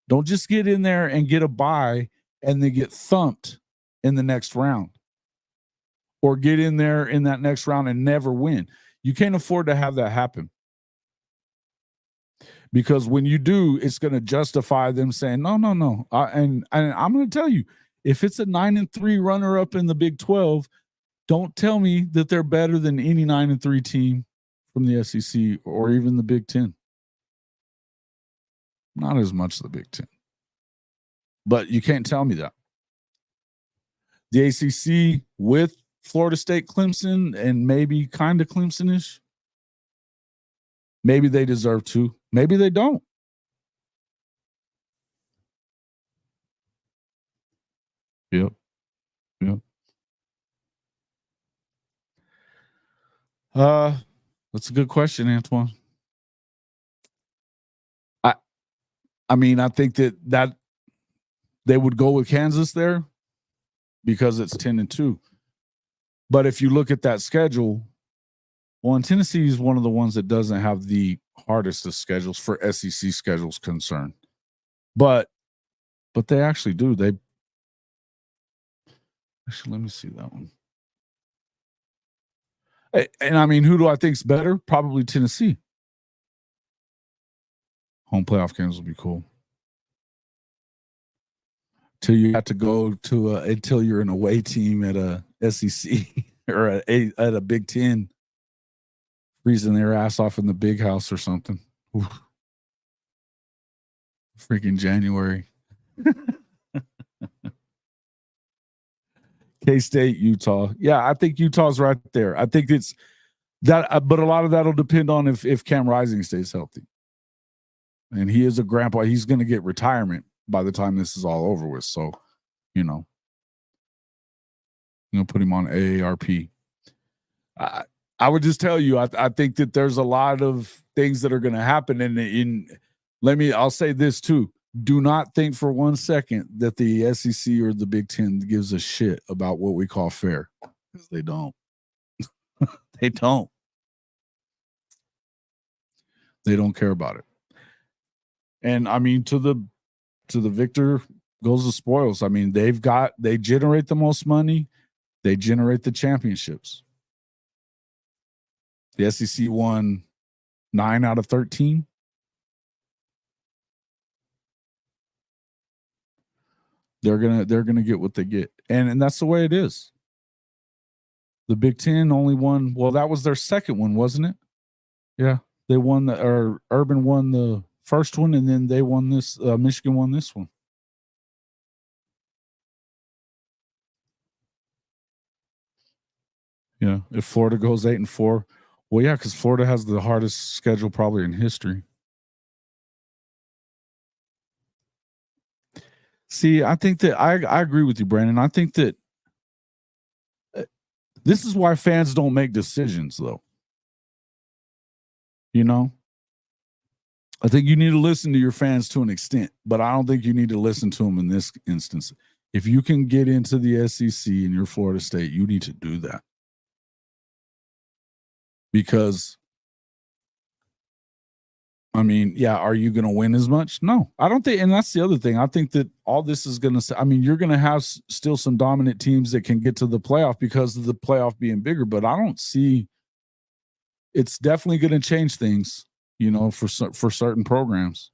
Don't just get in there and get a bye and then get thumped in the next round, or get in there in that next round and never win. You can't afford to have that happen, because when you do, it's going to justify them saying, no. And I'm going to tell you, if it's a 9-3 runner up in the Big 12, don't tell me that they're better than any 9-3 team from the SEC or even the Big 10. Not as much the Big 10. But you can't tell me that. The ACC with Florida State, Clemson, and maybe kind of Clemson-ish. Maybe they deserve to. Maybe they don't. Yep. That's a good question, Antoine. I think that they would go with Kansas there because it's 10-2. But if you look at that schedule, and Tennessee is one of the ones that doesn't have the hardest of schedules for SEC schedules concerned. But they actually do. Let me see that one. And who do I think is better? Probably Tennessee. Home playoff games will be cool. Till you have to go to until you're an away team at a SEC or at a Big 10 freezing their ass off in the big house or something. Oof. Freaking January. K-State, Utah. Yeah, I think Utah's right there. I think it's that, but a lot of that'll depend on if Cam Rising stays healthy. And he is a grandpa. He's going to get retirement by the time this is all over with. So, you know, put him on AARP. I would just tell you, I think that there's a lot of things that are going to happen. And I'll say this too. Do not think for 1 second that the SEC or the Big Ten gives a shit about what we call fair, because they don't. They don't. They don't care about it. And I mean, to the victor goes the spoils. I mean, they generate the most money. They generate the championships. The SEC won 9 out of 13. They're gonna get what they get, and that's the way it is. The Big Ten only won. Well, that was their second one, wasn't it? Yeah, they won Urban won the first one, and then they won this. Michigan won this one. Yeah, if Florida goes 8-4, well, yeah, because Florida has the hardest schedule probably in history. See, I think that I agree with you, Brandon. I think that this is why fans don't make decisions, though. You know, I think you need to listen to your fans to an extent, but I don't think you need to listen to them in this instance. If you can get into the SEC in your Florida State, you need to do that. Because, I mean, yeah, are you going to win as much? No, I don't think. And that's the other thing. I think that all this is going to, I mean, you're going to have still some dominant teams that can get to the playoff because of the playoff being bigger, but I don't see, it's definitely going to change things, you know, for certain programs.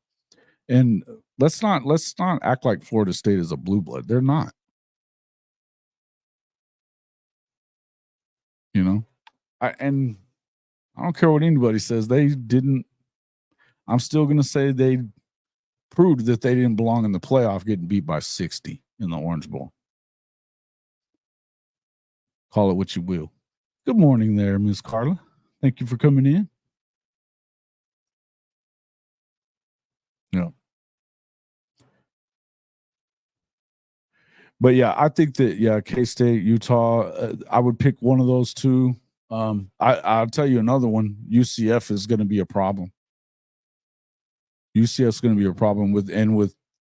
And let's not act like Florida State is a blue blood. They're not. You know, I don't care what anybody says. They didn't. I'm still going to say they proved that they didn't belong in the playoff, getting beat by 60 in the Orange Bowl. Call it what you will. Good morning there, Ms. Carla. Thank you for coming in. Yeah. But yeah, I think that, yeah, K-State, Utah, I would pick one of those two. I'll tell you another one. UCF is going to be a problem. UCF is going to be a problem with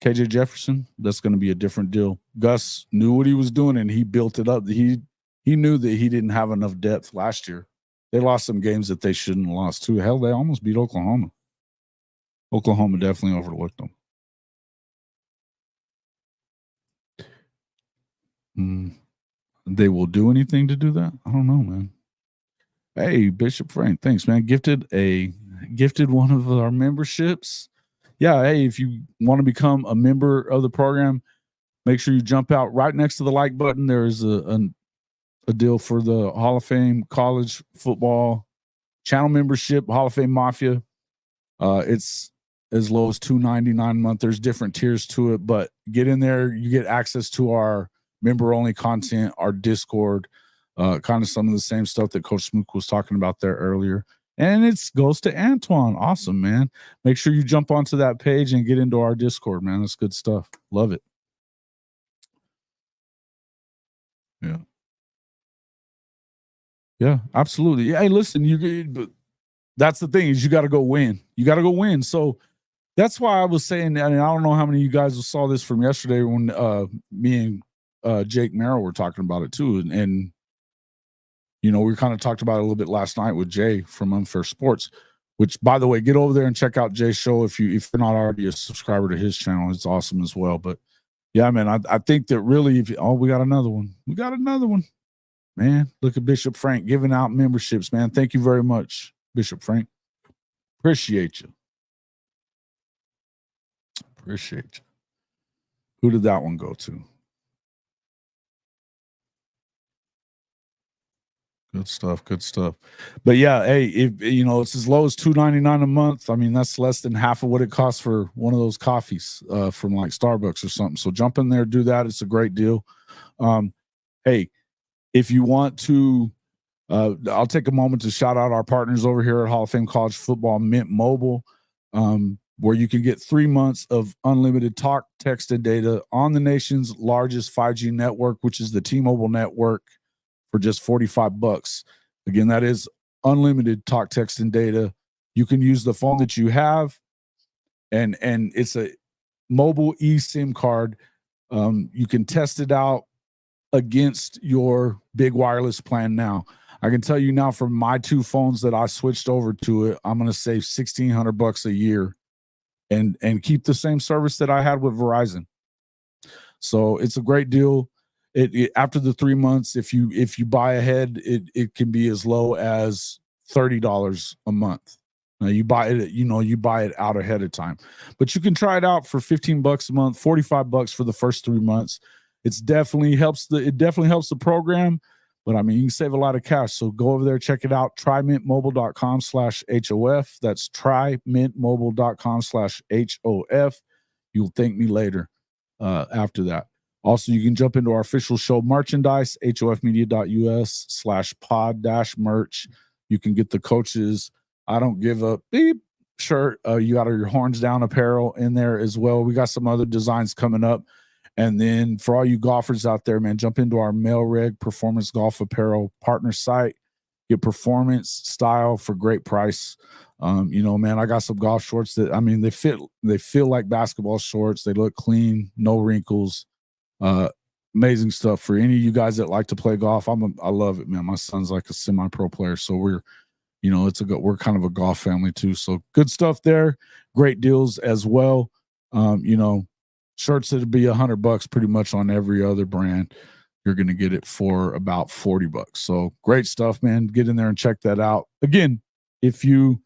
KJ Jefferson. That's going to be a different deal. Gus knew what he was doing and he built it up. He knew that he didn't have enough depth last year. They lost some games that they shouldn't have lost too. Hell, they almost beat Oklahoma. Oklahoma definitely overlooked them. They will do anything to do that? I don't know, man. Hey, Bishop Frank, thanks, man. Gifted one of our memberships. Yeah, hey, if you want to become a member of the program, make sure you jump out right next to the like button. There is a deal for the Hall of Fame college football channel membership, Hall of Fame Mafia. It's as low as $2.99 a month. There's different tiers to it, but get in there. You get access to our member-only content, our Discord, kind of some of the same stuff that Coach Smook was talking about there earlier. And it goes to Antoine. Awesome, man. Make sure you jump onto that page and get into our Discord, man. That's good stuff. Love it. Yeah. Yeah, absolutely. Yeah, hey, listen, but that's the thing is you got to go win. You got to go win. So that's why I was saying, and I don't know how many of you guys saw this from yesterday when me and Jake Merrill were talking about it too. And you know, we kind of talked about it a little bit last night with Jay from Unfair Sports, which, by the way, get over there and check out Jay's show if you're not already a subscriber to his channel. It's awesome as well. But yeah, man, I think that really, we got another one. We got another one. Man, look at Bishop Frank giving out memberships, man. Thank you very much, Bishop Frank. Appreciate you. Appreciate you. Who did that one go to? Good stuff. Good stuff. But yeah, hey, if you know it's as low as $2.99 a month, I mean that's less than half of what it costs for one of those coffees from like Starbucks or something. So jump in there, do that. It's a great deal. Hey, if you want to, I'll take a moment to shout out our partners over here at Hall of Fame College Football, Mint Mobile, where you can get 3 months of unlimited talk, text, and data on the nation's largest 5G network, which is the T-Mobile network, for just $45. Again, that is unlimited talk, text, and data. You can use the phone that you have, and it's a mobile eSIM card. You can test it out against your big wireless plan now. I can tell you now, from my 2 phones that I switched over to it, I'm going to save $1,600 a year and keep the same service that I had with Verizon. So it's a great deal. It after the 3 months, if you buy ahead, it can be as low as $30 a month. Now you buy it out ahead of time, but you can try it out for $15 a month, $45 for the first 3 months. It definitely helps the program, but I mean you can save a lot of cash. So go over there, check it out. Trymintmobile.com/HOF. That's trymintmobile.com/HOF. You'll thank me later after that. Also, you can jump into our official show merchandise, hofmedia.us/pod-merch. You can get the coaches I don't give a beep shirt. You got your horns down apparel in there as well. We got some other designs coming up. And then for all you golfers out there, man, jump into our MAELREG Performance Golf Apparel partner site. Get performance style for great price. Man, I got some golf shorts that, I mean, they feel like basketball shorts. They look clean, no wrinkles. Amazing stuff for any of you guys that like to play golf. I love it, man. My son's like a semi-pro player, so we're kind of a golf family too. So good stuff there. Great deals as well. Shirts that'd be $100 pretty much on every other brand. You're going to get it for about $40. So great stuff, man. Get in there and check that out. Again, if you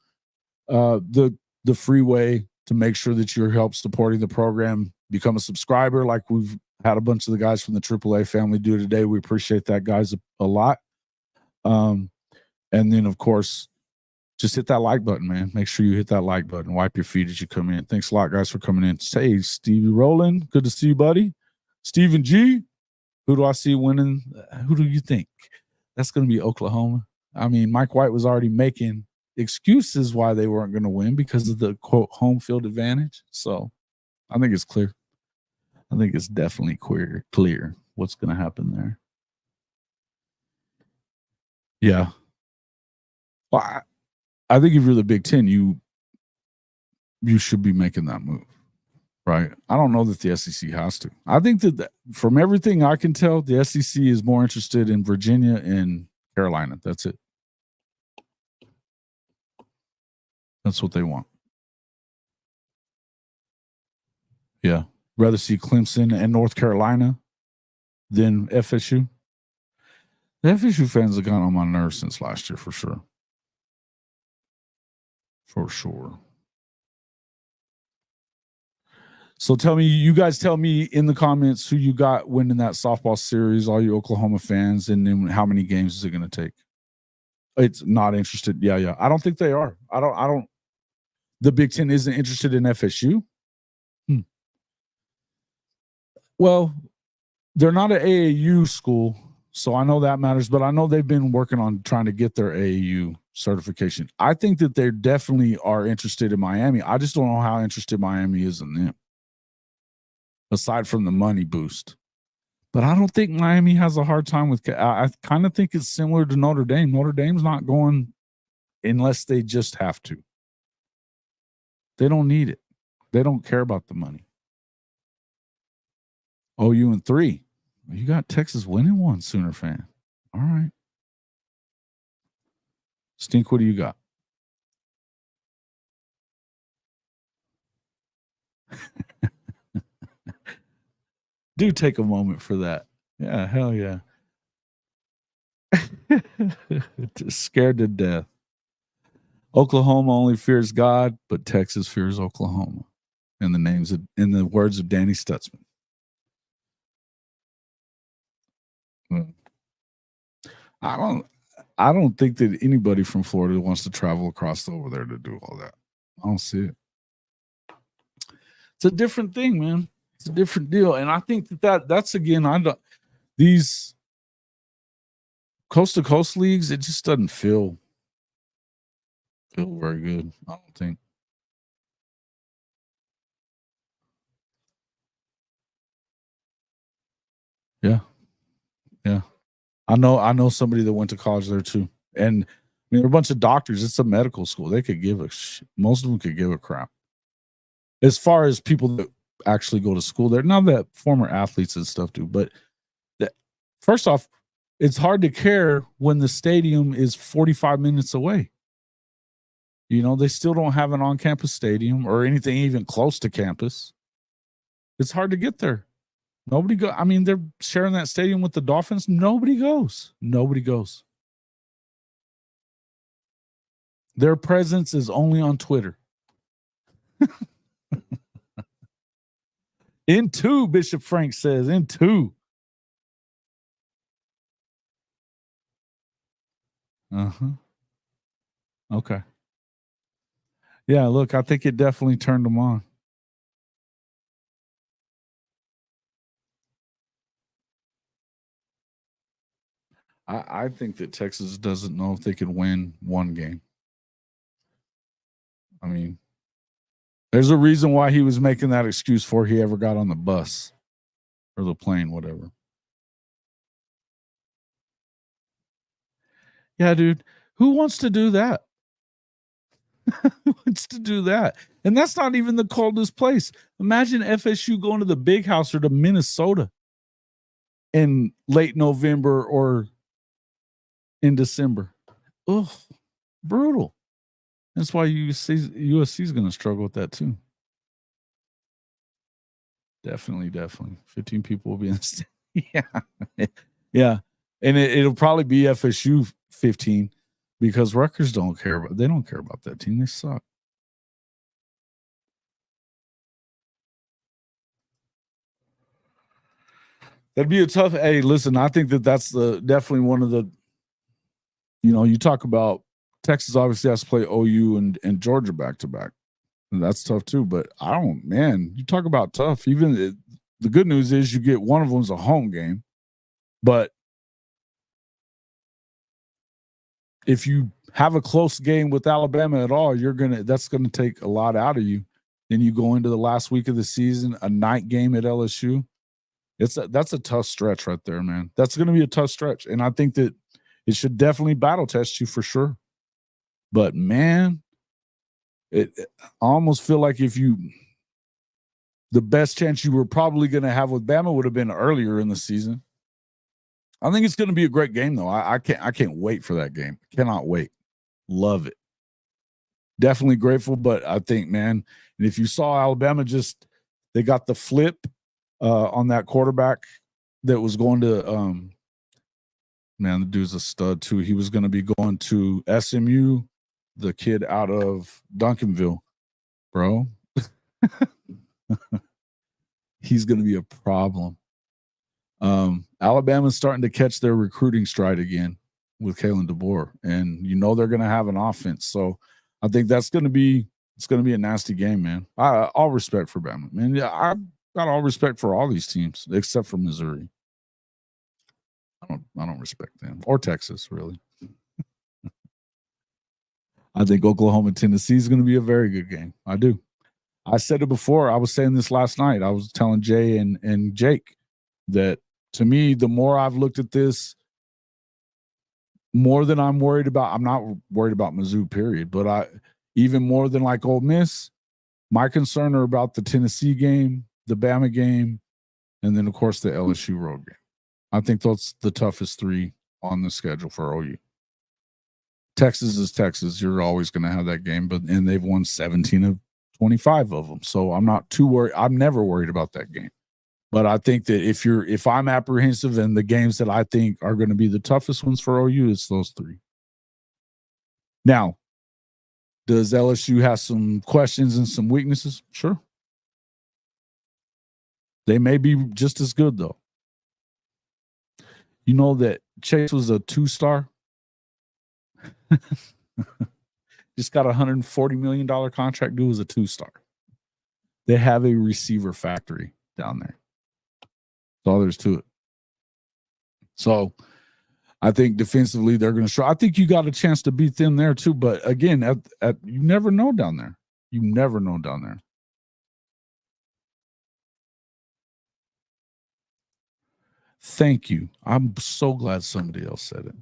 the free way to make sure that you're help supporting the program, become a subscriber like we've had a bunch of the guys from the AAA family do today. We appreciate that, guys, a lot. And then, of course, just hit that like button, man. Make sure you hit that like button. Wipe your feet as you come in. Thanks a lot, guys, for coming in. Say, Stevie Rowland, good to see you, buddy. Stephen G, who do I see winning? Who do you think? That's going to be Oklahoma. I mean, Mike White was already making excuses why they weren't going to win because of the, quote, home field advantage. So I think it's clear. I think it's definitely clear what's going to happen there. Yeah. Well, I think if you're the Big Ten, you should be making that move, right? I don't know that the SEC has to. I think that from everything I can tell, the SEC is more interested in Virginia and Carolina. That's it. That's what they want. Yeah. Rather see Clemson and North Carolina than FSU. The FSU fans have gotten on my nerves since last year, for sure. For sure. So you guys tell me in the comments who you got winning that softball series, all you Oklahoma fans, and then how many games is it going to take? It's not interested. Yeah. I don't think they are. I don't. The Big Ten isn't interested in FSU. Well, they're not an AAU school, so I know that matters, but I know they've been working on trying to get their AAU certification. I think that they definitely are interested in Miami. I just don't know how interested Miami is in them, aside from the money boost. But I don't think Miami has a hard time with. I kind of think it's similar to Notre Dame. Notre Dame's not going unless they just have to. They don't need it. They don't care about the money. OU in 3. You got Texas winning one, Sooner fan. All right. Stink, what do you got? Do take a moment for that. Yeah, hell yeah. Scared to death. Oklahoma only fears God, but Texas fears Oklahoma. In the words of Danny Stutzman. I don't. I don't think that anybody from Florida wants to travel across over there to do all that. I don't see it. It's a different thing, man. It's a different deal. And I think that's again, these coast to coast leagues, it just doesn't feel very good. I don't think. Yeah. Yeah. I know somebody that went to college there too. And I mean, they're a bunch of doctors. It's a medical school. They could give most of them could give a crap. As far as people that actually go to school there, now that former athletes and stuff do, but first off, it's hard to care when the stadium is 45 minutes away. You know, they still don't have an on-campus stadium or anything even close to campus. It's hard to get there. Nobody go. I mean, they're sharing that stadium with the Dolphins. Nobody goes. Nobody goes. Their presence is only on Twitter. In two, Bishop Frank says. In two. Uh-huh. Okay. Yeah, look, I think it definitely turned them on. I think that Texas doesn't know if they can win one game. I mean, there's a reason why he was making that excuse before he ever got on the bus or the plane, whatever. Yeah, dude. Who wants to do that? Who wants to do that? And that's not even the coldest place. Imagine FSU going to the Big House or to Minnesota in late November or in December. Ugh, brutal. That's why USC is going to struggle with that too. Definitely. 15 people will be in the stadium. Yeah. And it'll probably be FSU 15 because Rutgers don't care about that team. They suck. That'd be a tough. Hey, listen, I think that's definitely one of the. You talk about Texas obviously has to play OU and Georgia back to back. And that's tough too. But you talk about tough. Even the good news is you get one of them's a home game, but if you have a close game with Alabama at all, that's gonna take a lot out of you. Then you go into the last week of the season, a night game at LSU. That's a tough stretch right there, man. That's going to be a tough stretch, and I think that it should definitely battle test you for sure. But man, I almost feel like the best chance you were probably going to have with Bama would have been earlier in the season. I think it's going to be a great game, though. I can't wait for that game. Cannot wait. Love it. Definitely grateful, but I think, man, and if you saw Alabama they got the flip on that quarterback that was going to man, the dude's a stud too. He was going to be going to SMU, the kid out of Duncanville, bro. He's going to be a problem. Alabama's starting to catch their recruiting stride again with Kalen DeBoer, and they're going to have an offense. So I think it's going to be a nasty game, man. All respect for Bama, man. Yeah, I got all respect for all these teams except for Missouri. I don't respect them or Texas, really. I think Oklahoma, Tennessee is going to be a very good game. I do. I said it before. I was saying this last night. I was telling Jay and Jake that to me, the more I've looked at this, more than I'm worried about. I'm not worried about Mizzou, period. But even more than like Ole Miss, my concern are about the Tennessee game, the Bama game, and then of course the LSU road game. I think that's the toughest three on the schedule for OU. Texas is Texas. You're always going to have that game, and they've won 17 of 25 of them. So I'm not too worried. I'm never worried about that game. But I think that if I'm apprehensive and the games that I think are going to be the toughest ones for OU, it's those three. Now, does LSU have some questions and some weaknesses? Sure. They may be just as good, though. You know that Chase was a 2-star Just got a $140 million contract. Dude was a 2-star. They have a receiver factory down there. That's all there's to it. So I think defensively they're going to show. I think you got a chance to beat them there too. But again, you never know down there. You never know down there. Thank you. I'm so glad somebody else said it.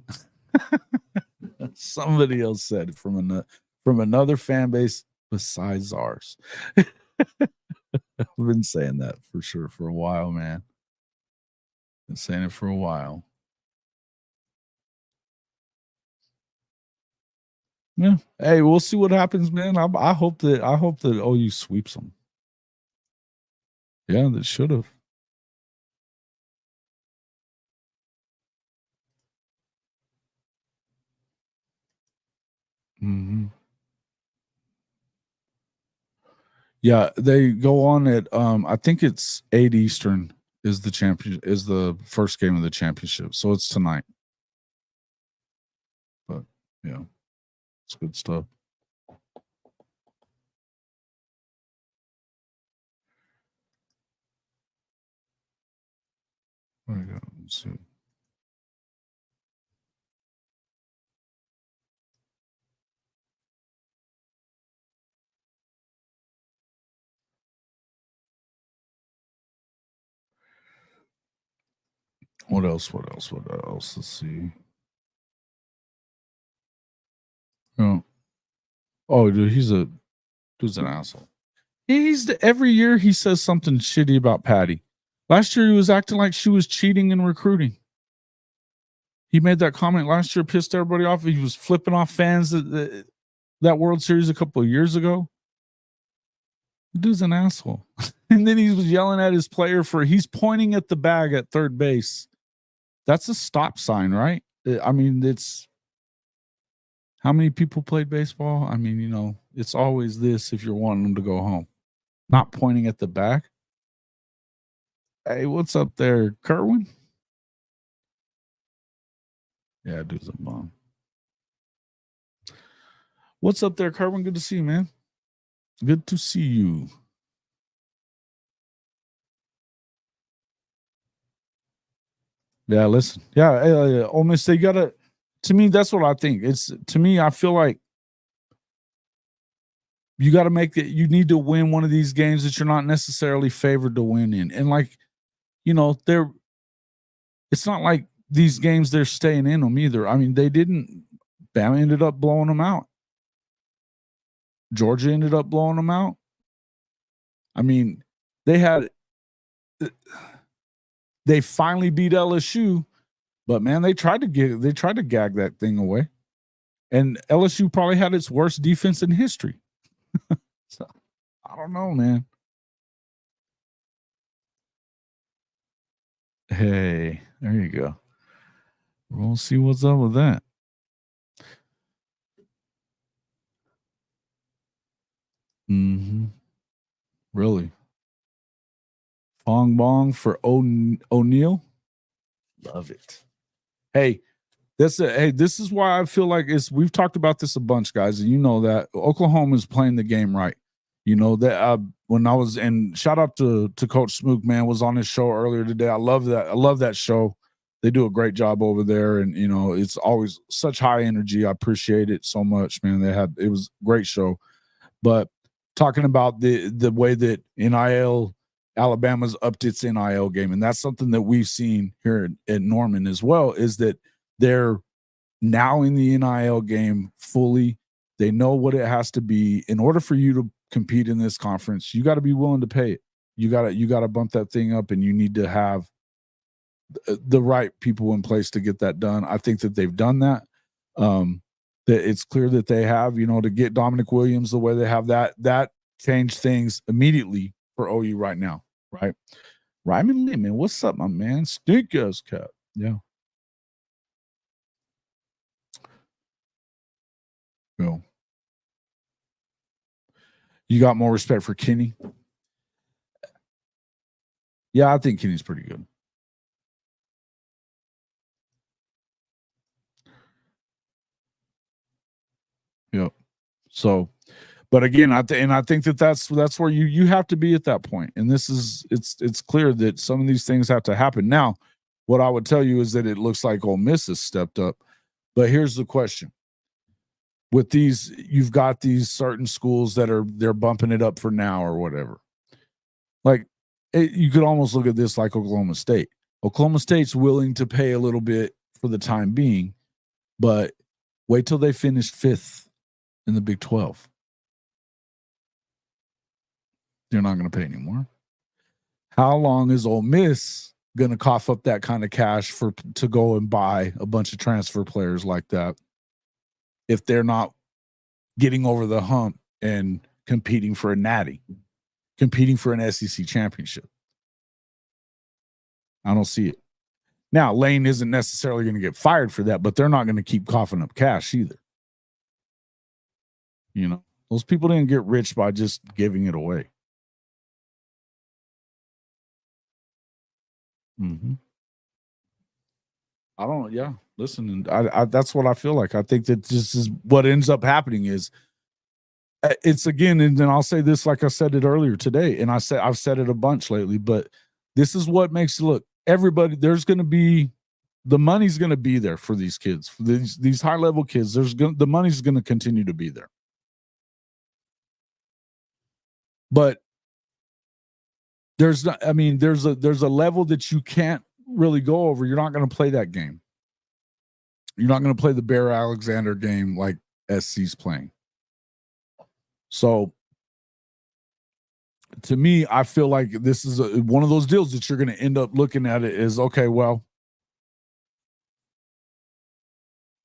Somebody else said it from another fan base besides ours. I've been saying that for sure for a while, man. Been saying it for a while. Yeah. Hey, we'll see what happens, man. I hope that OU sweeps them. Yeah, that should have. Mm-hmm. Yeah, they go on at I think it's 8 Eastern is the first game of the championship. So it's tonight. But yeah, it's good stuff. There we go. Let's see. What else? Let's see. Oh, dude, dude's an asshole. Every year he says something shitty about Patty. Last year he was acting like she was cheating in recruiting. He made that comment last year, pissed everybody off. He was flipping off fans that World Series a couple of years ago. The dude's an asshole. And then he was yelling at his player he's pointing at the bag at third base. That's a stop sign, right? I mean, it's how many people played baseball? I mean, it's always this if you're wanting them to go home. Not pointing at the back. Hey, what's up there, Kerwin? Yeah, dude's a bum. What's up there, Kerwin? Good to see you, man. Good to see you. Yeah, listen. Yeah, Ole Miss, they gotta. To me, that's what I think. I feel like you got to make it. You need to win one of these games that you're not necessarily favored to win in, and it's not like these games they're staying in them either. I mean, they didn't. Bama ended up blowing them out. Georgia ended up blowing them out. I mean, they finally beat LSU, but man, they tried to gag that thing away. And LSU probably had its worst defense in history. So, I don't know, man. Hey, there you go. We'll see what's up with that. Mm-hmm. Really? Fong Bong for O'Neal? Love it. Hey, this is why I feel like we've talked about this a bunch, guys, and you know that Oklahoma is playing the game right. You know that when I was shout out to Coach Smook, man, was on his show earlier today. I love that. I love that show. They do a great job over there, and it's always such high energy. I appreciate it so much, man. It was a great show. But talking about the way that NIL Alabama's upped its NIL game, and that's something that we've seen here at Norman as well, is that they're now in the NIL game fully. They know what it has to be in order for you to compete in this conference. You got to be willing to pay it. You got to bump that thing up, and you need to have the right people in place to get that done. I think that they've done that. That it's clear that they have, to get Dominic Williams the way they have, that changed things immediately for OU right now, right? Ryman Lee, man, what's up, my man? Stink ass cat. Yeah. Well, you got more respect for Kenny? Yeah, I think Kenny's pretty good. Yep. So, but again, I think that's where you have to be at that point. And it's clear that some of these things have to happen. Now, what I would tell you is that it looks like Ole Miss has stepped up. But here's the question. With these, you've got these certain schools that they're bumping it up for now or whatever. Like, you could almost look at this like Oklahoma State. Oklahoma State's willing to pay a little bit for the time being, but wait till they finish 5th in the Big 12. They're not going to pay anymore. How long is Ole Miss going to cough up that kind of cash to go and buy a bunch of transfer players like that if they're not getting over the hump and competing for a natty, competing for an SEC championship? I don't see it. Now, Lane isn't necessarily going to get fired for that, but they're not going to keep coughing up cash either. You know, those people didn't get rich by just giving it away. Mm-hmm. I don't. Yeah, listen, I that's what I feel like. I think that this is what ends up happening is it's again, and then I'll say this like I said it earlier today, and I've said it a bunch lately, but this is what makes it look. Everybody, there's going to be the money's going to be there for these kids, for these high level kids. The money's going to continue to be there, but there's not. I mean, there's a level that you can't really go over. You're not going to play that game. You're not going to play the Bear Alexander game like SC's playing. So, to me, I feel like this is one of those deals that you're going to end up looking at it as, okay, well,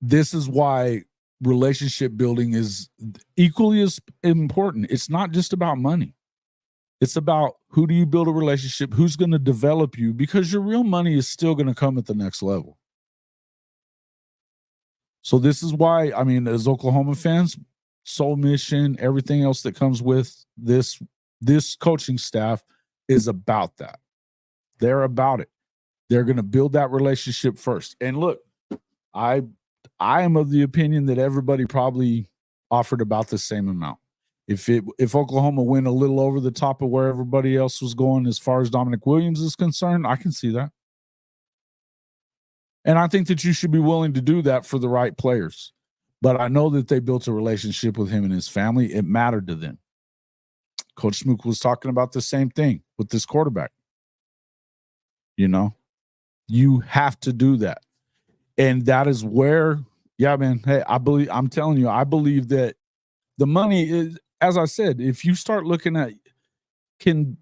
this is why relationship building is equally as important. It's not just about money. It's about who do you build a relationship, who's going to develop you, because your real money is still going to come at the next level. So this is why, I mean, as Oklahoma fans, soul mission, everything else that comes with this coaching staff is about that. They're about it. They're going to build that relationship first. And look, I am of the opinion that everybody probably offered about the same amount. If Oklahoma went a little over the top of where everybody else was going as far as Dominic Williams is concerned, I can see that. And I think that you should be willing to do that for the right players. But I know that they built a relationship with him and his family. It mattered to them. Coach Smook was talking about the same thing with this quarterback. You know, you have to do that. And that is where, yeah, man, hey, I'm telling you, I believe that the money is, as I said, if you start looking at, can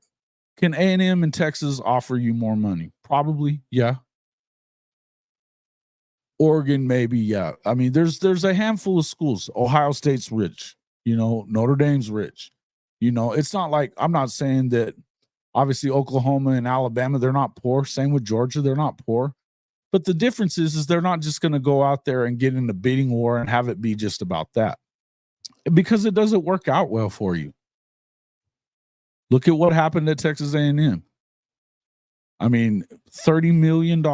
A&M and Texas offer you more money? Probably, yeah. Oregon, maybe, yeah. I mean, there's a handful of schools. Ohio State's rich, you know, Notre Dame's rich. You know, it's not like, I'm not saying that obviously Oklahoma and Alabama, they're not poor. Same with Georgia, they're not poor. But the difference is they're not just going to go out there and get in a bidding war and have it be just about that, because it doesn't work out well for you. Look at what happened at Texas A&M. I mean, $30 million,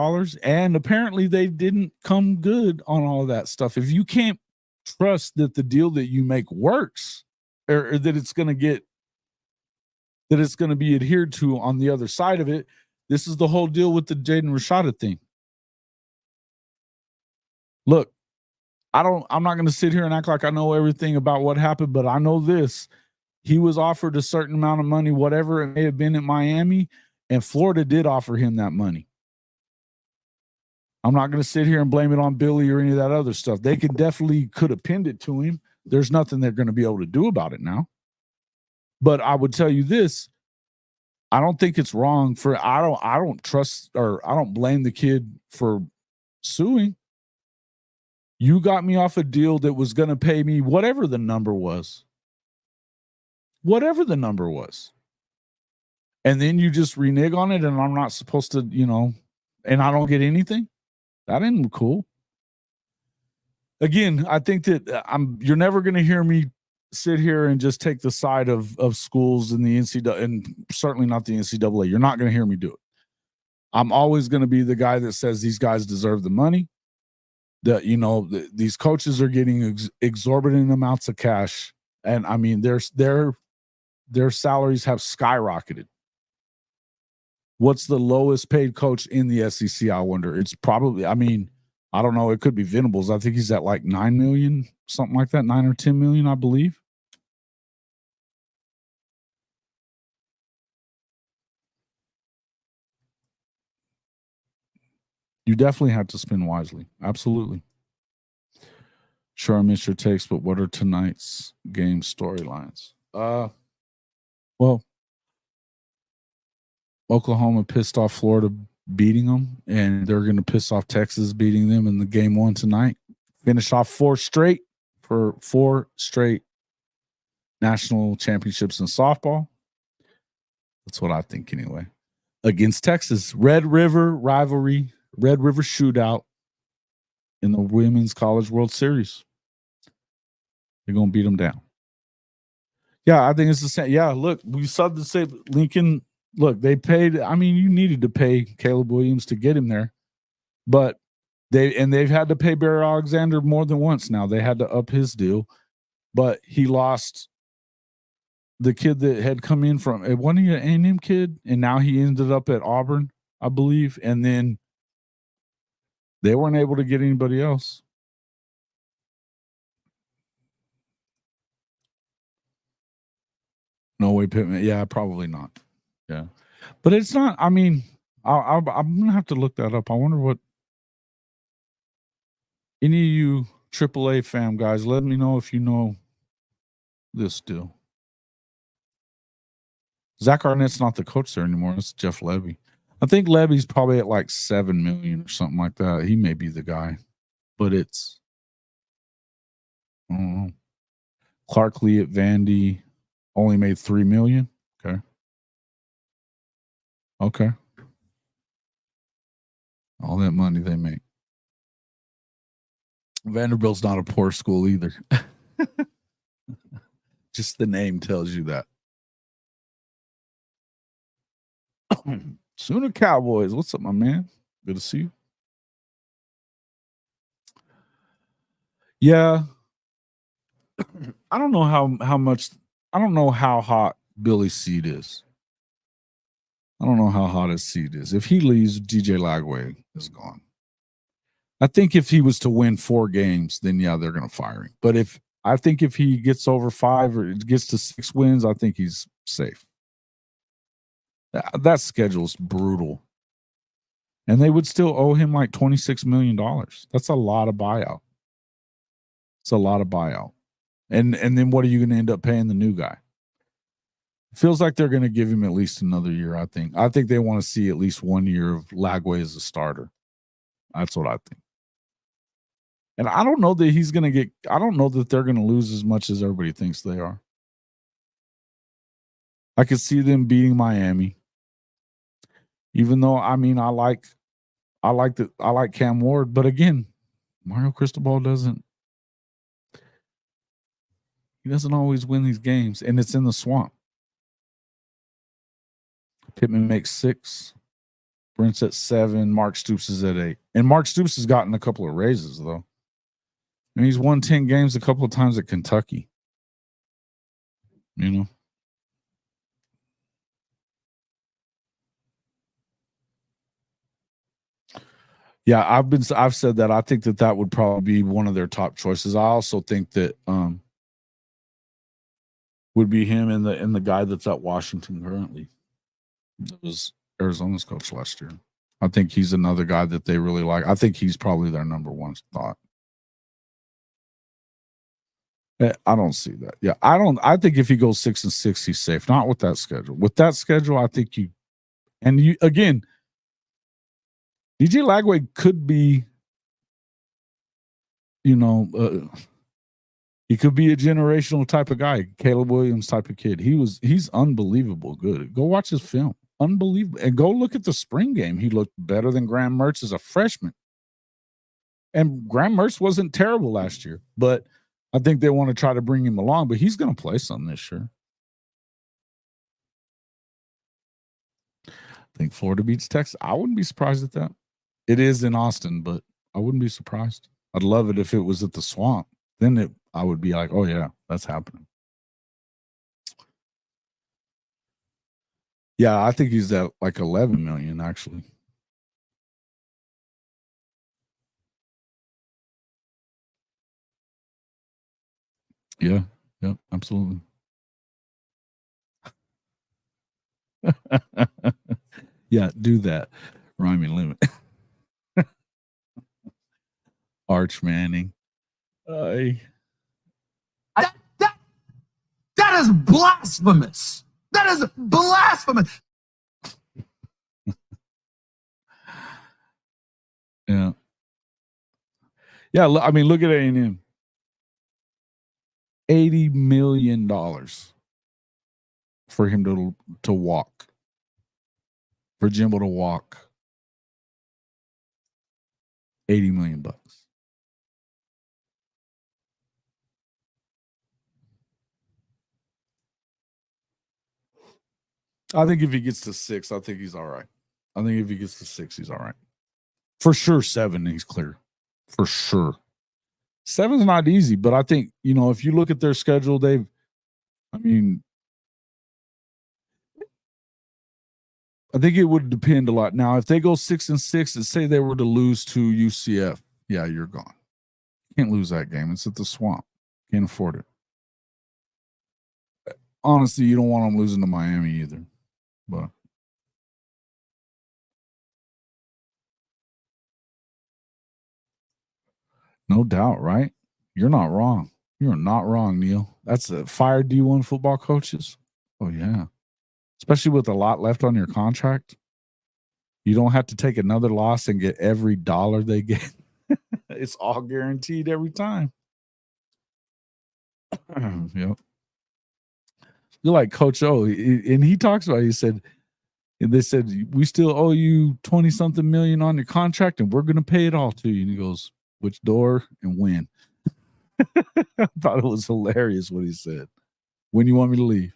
and apparently they didn't come good on all of that stuff. If you can't trust that the deal that you make works, or that it's going to be adhered to on the other side of it, this is the whole deal with the Jaden Rashada thing. Look, I'm not going to sit here and act like I know everything about what happened, but I know this. He was offered a certain amount of money, whatever it may have been at Miami, and Florida did offer him that money. I'm not going to sit here and blame it on Billy or any of that other stuff. They could have pinned it to him. There's nothing they're going to be able to do about it now. But I would tell you this. I don't think it's wrong I don't trust, or I don't blame the kid for suing. You got me off a deal that was going to pay me whatever the number was. Whatever the number was. And then you just renege on it, and I'm not supposed to, you know, and I don't get anything. That ain't cool. Again, I think that you're never going to hear me sit here and just take the side of schools in the NCAA, and certainly not the NCAA. You're not going to hear me do it. I'm always going to be the guy that says these guys deserve the money. these coaches are getting exorbitant amounts of cash, and I mean their salaries have skyrocketed. What's the lowest paid coach in the SEC? I wonder. It's probably, I mean, I don't know. It could be Venables. I think he's at like 9 million, something like that, 9 or 10 million, I believe. You definitely have to spend wisely. Absolutely. Sure, I missed your takes, but what are tonight's game storylines? Well, Oklahoma pissed off Florida beating them, and they're going to piss off Texas beating them in the game 1 tonight. Finish off 4 straight for 4 straight national championships in softball. That's what I think anyway. Against Texas, Red River rivalry, Red River shootout in the Women's College World Series. They're going to beat them down. Yeah, I think it's the same. Yeah, look, we saw the same. Lincoln, look, they paid. I mean, you needed to pay Caleb Williams to get him there, but they've had to pay Barry Alexander more than once now. They had to up his deal, but he lost the kid that had come in from one of your A&M kid, and now he ended up at Auburn, I believe, and then they weren't able to get anybody else. No way, Pittman. Yeah, probably not. Yeah, but it's not. I mean, I'm gonna have to look that up. I wonder what any of you AAA fam guys. Let me know if you know this deal. Zach Arnett's not the coach there anymore. It's Jeff Levy. I think Levy's probably at like 7 million or something like that. He may be the guy, but it's I don't know. Clark Lee at Vandy only made 3 million. Okay. All that money they make. Vanderbilt's not a poor school either. Just the name tells you that. Sooner Cowboys. What's up, my man? Good to see you. Yeah. I don't know how much. I don't know how hot Billy Seed is. I don't know how hot his seat is. If he leaves, DJ Lagway is gone. I think if he was to win 4 games, then yeah, they're going to fire him. But I think if he gets over 5 or gets to 6 wins, I think he's safe. That schedule's brutal. And they would still owe him like $26 million. That's a lot of buyout. It's a lot of buyout. And then what are you going to end up paying the new guy? It feels like they're going to give him at least another year, I think. I think they want to see at least 1 year of Lagway as a starter. That's what I think. And I don't know that I don't know that they're going to lose as much as everybody thinks they are. I could see them beating Miami. Even though, I mean, I like Cam Ward, but again, Mario Cristobal doesn't always win these games, and it's in the swamp. Pittman makes 6. Brent's at 7. Mark Stoops is at 8. And Mark Stoops has gotten a couple of raises, though. And he's won 10 games a couple of times at Kentucky. You know? Yeah, I've said that. I think that would probably be one of their top choices. I also think that would be him and the guy that's at Washington currently. That was Arizona's coach last year. I think he's another guy that they really like. I think he's probably their number 1 thought. I don't see that. Yeah, I think if he goes 6-6, he's safe. Not with that schedule. With that schedule, I think again, DJ Lagway could be, he could be a generational type of guy, Caleb Williams type of kid. He's unbelievable good. Go watch his film. Unbelievable. And go look at the spring game. He looked better than Graham Mertz as a freshman. And Graham Mertz wasn't terrible last year, but I think they want to try to bring him along, but he's going to play some this year. I think Florida beats Texas. I wouldn't be surprised at that. It is in Austin, but I wouldn't be surprised. I'd love it if it was at the Swamp. Then I would be like, oh yeah, that's happening. Yeah, I think he's at like 11 million actually. Yeah, yep, absolutely. Yeah, do that. Rhyming limit. Arch Manning. That is blasphemous. That is blasphemous. Yeah. Yeah, I mean, look at A&M. $80 million for him to walk. For Jimbo to walk. $80 million. I think if he gets to 6, I think he's all right. I think if he gets to 6, he's all right. For sure, 7, he's clear. For sure. 7's not easy, but I think, if you look at their schedule, I think it would depend a lot. Now, if they go 6-6 and say they were to lose to UCF, yeah, you're gone. Can't lose that game. It's at the Swamp. Can't afford it. Honestly, you don't want them losing to Miami either. But no doubt, right? You're not wrong. You're not wrong, Neil. That's a fire D1 football coaches. Oh, yeah. Especially with a lot left on your contract. You don't have to take another loss and get every dollar they get. It's all guaranteed every time. Yep. You're like Coach O, and he talks about it. They said, we still owe you 20-something million on your contract, and we're going to pay it all to you. And he goes, which door and when? I thought it was hilarious what he said. When you want me to leave?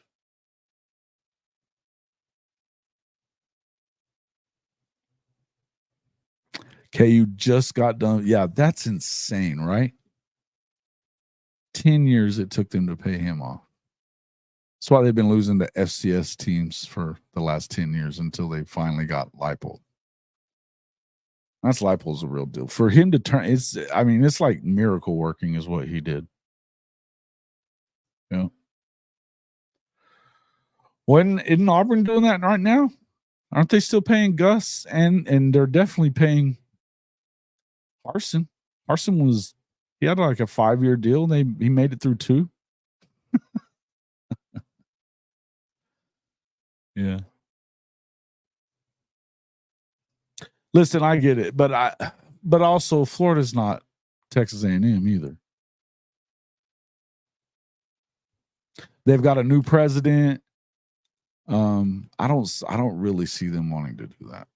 Okay, you just got done. Yeah, that's insane, right? 10 years it took them to pay him off. That's why they've been losing to FCS teams for the last 10 years until they finally got Leipold. That's Leipold's a real deal. For him to turn, it's like miracle working is what he did. Yeah. When isn't Auburn doing that right now? Aren't they still paying Gus? And they're definitely paying Harsin. Harsin he had like a 5-year deal. He made it through 2. Yeah. Listen, I get it, but also Florida's not Texas A&M either. They've got a new president. I don't really see them wanting to do that.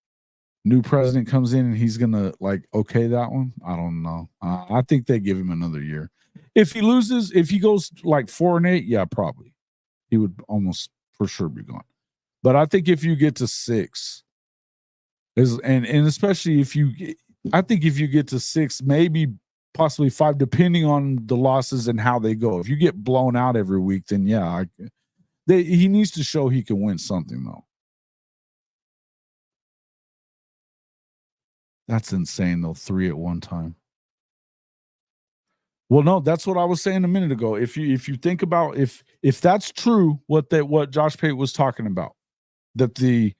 New president comes in and he's gonna okay that one. I don't know. I think they give him another year. If he goes like 4-8, yeah, probably he would almost for sure be gone. But I think if you get to 6, and especially if you get to 6, maybe possibly 5, depending on the losses and how they go. If you get blown out every week, then yeah, he needs to show he can win something though. That's insane though. 3 at one time. Well, no, that's what I was saying a minute ago. If you think about if that's true, what Josh Pate was talking about, that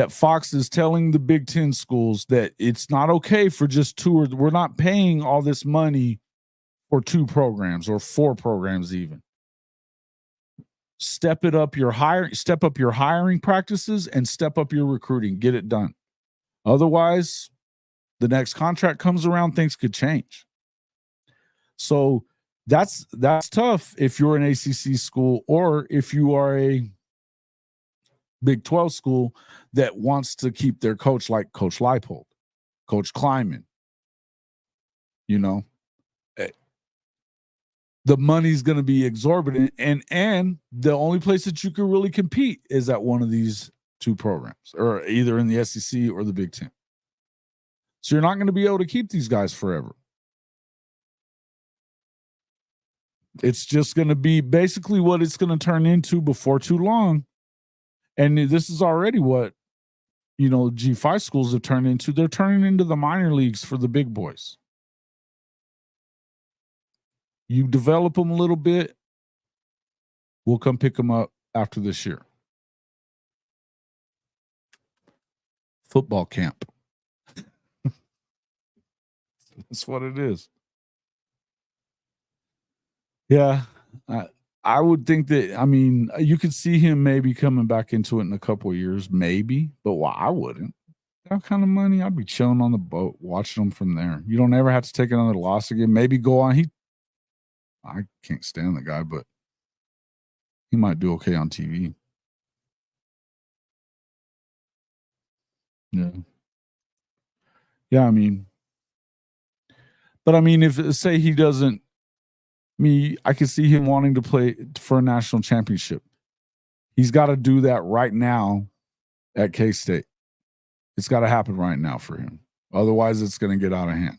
Fox is telling the Big Ten schools that it's not okay for just 2 or we're not paying all this money for 2 programs or 4 programs even. Step up your hiring practices and step up your recruiting. Get it done. Otherwise, the next contract comes around, things could change. So that's tough if you're an ACC school or if you are a Big 12 school that wants to keep their coach like Coach Leipold, Coach Kleiman. The money's going to be exorbitant, and the only place that you can really compete is at one of these 2 programs, or either in the SEC or the Big Ten. So you're not going to be able to keep these guys forever. It's just going to be basically what it's going to turn into before too long. And this is already what, G5 schools have turned into. They're turning into the minor leagues for the big boys. You develop them a little bit, we'll come pick them up after this year. Football camp. That's what it is. Yeah. I would think that, you could see him maybe coming back into it in a couple of years, maybe, but I wouldn't. That kind of money, I'd be chilling on the boat, watching them from there. You don't ever have to take another loss again. Maybe go on. I can't stand the guy, but he might do okay on TV. Yeah. Yeah, if say he doesn't, I can see him wanting to play for a national championship. He's got to do that right now at K-State. It's got to happen right now for him. Otherwise, it's going to get out of hand.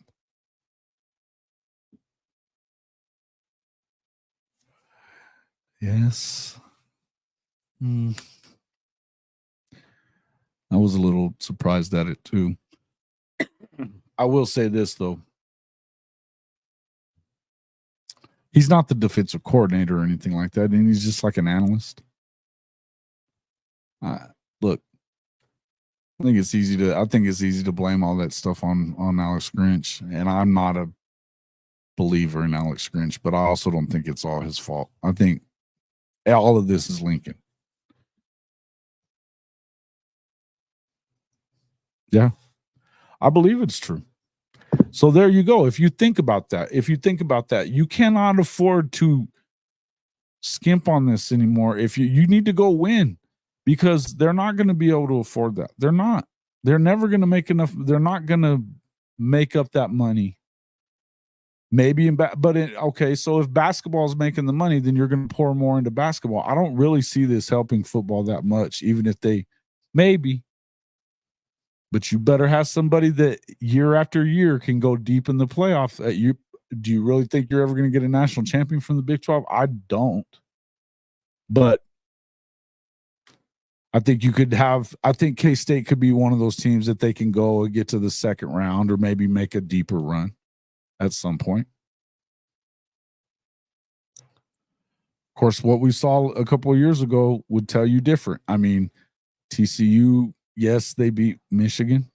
Yes. I was a little surprised at it, too. I will say this, though. He's not the defensive coordinator or anything like that, and he's just like an analyst. Look, I think it's easy to blame all that stuff on Alex Grinch, and I'm not a believer in Alex Grinch, but I also don't think it's all his fault. I think all of this is Lincoln. Yeah, I believe it's true. So there you go. If you think about that, you cannot afford to skimp on this anymore. If you need to go win, because they're not going to be able to afford that. They're not. They're never going to make enough. They're not going to make up that money. Maybe okay. So if basketball is making the money, then you're going to pour more into basketball. I don't really see this helping football that much, even if they maybe. But you better have somebody that year after year can go deep in the playoffs. Do you really think you're ever going to get a national champion from the Big 12? I don't. But I think K-State could be one of those teams that they can go and get to the second round or maybe make a deeper run at some point. Of course, what we saw a couple of years ago would tell you different. TCU, yes, they beat Michigan.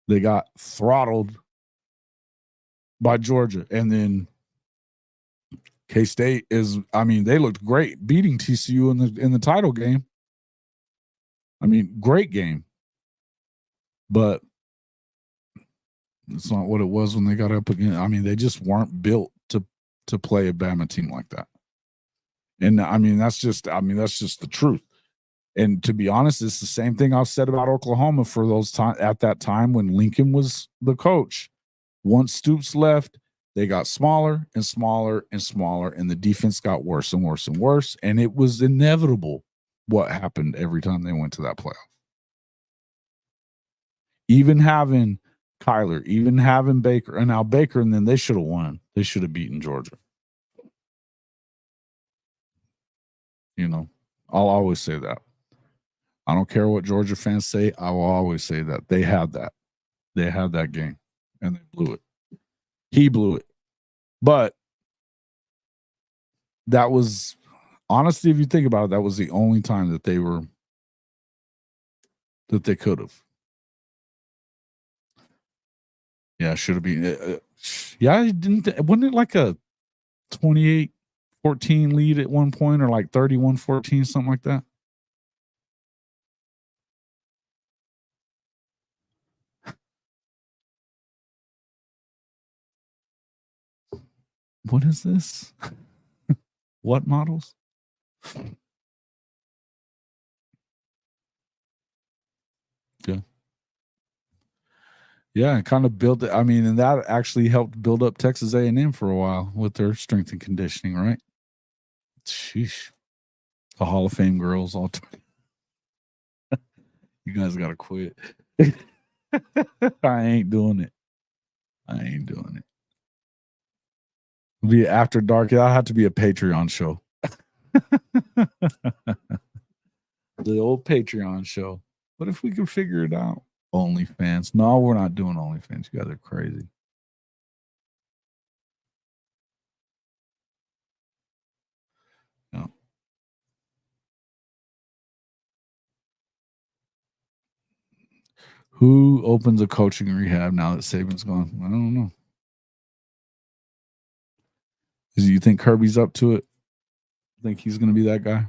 They got throttled by Georgia. And then K-State they looked great beating TCU in the title game. Great game. But it's not what it was when they got up again. They just weren't built to play a Bama team like that. And that's just the truth. And to be honest, it's the same thing I've said about Oklahoma for those time at that time when Lincoln was the coach. Once Stoops left, they got smaller and smaller and smaller, and the defense got worse and worse and worse. And it was inevitable what happened every time they went to that playoff. Even having Kyler, even having Baker, and now Baker, and then they should have won. They should have beaten Georgia. I'll always say that. I don't care what Georgia fans say. I will always say that. They had that. They had that game, and they blew it. He blew it. But that was, honestly, if you think about it, that was the only time that they could have. Yeah, should have been. Wasn't it like a 28-14 lead at one point, or like 31-14, something like that? What is this? What models? Yeah. Yeah, and kind of built it. And that actually helped build up Texas A&M for a while with their strength and conditioning, right? Sheesh. The Hall of Fame girls all time. You guys got to quit. I ain't doing it. It'll be after dark. That'll have to be a Patreon show. The old Patreon show. But if we can figure it out, OnlyFans. No, we're not doing OnlyFans. You guys are crazy. No. Who opens a coaching rehab now that Saban's gone? I don't know. Do you think Kirby's up to it? Think he's going to be that guy?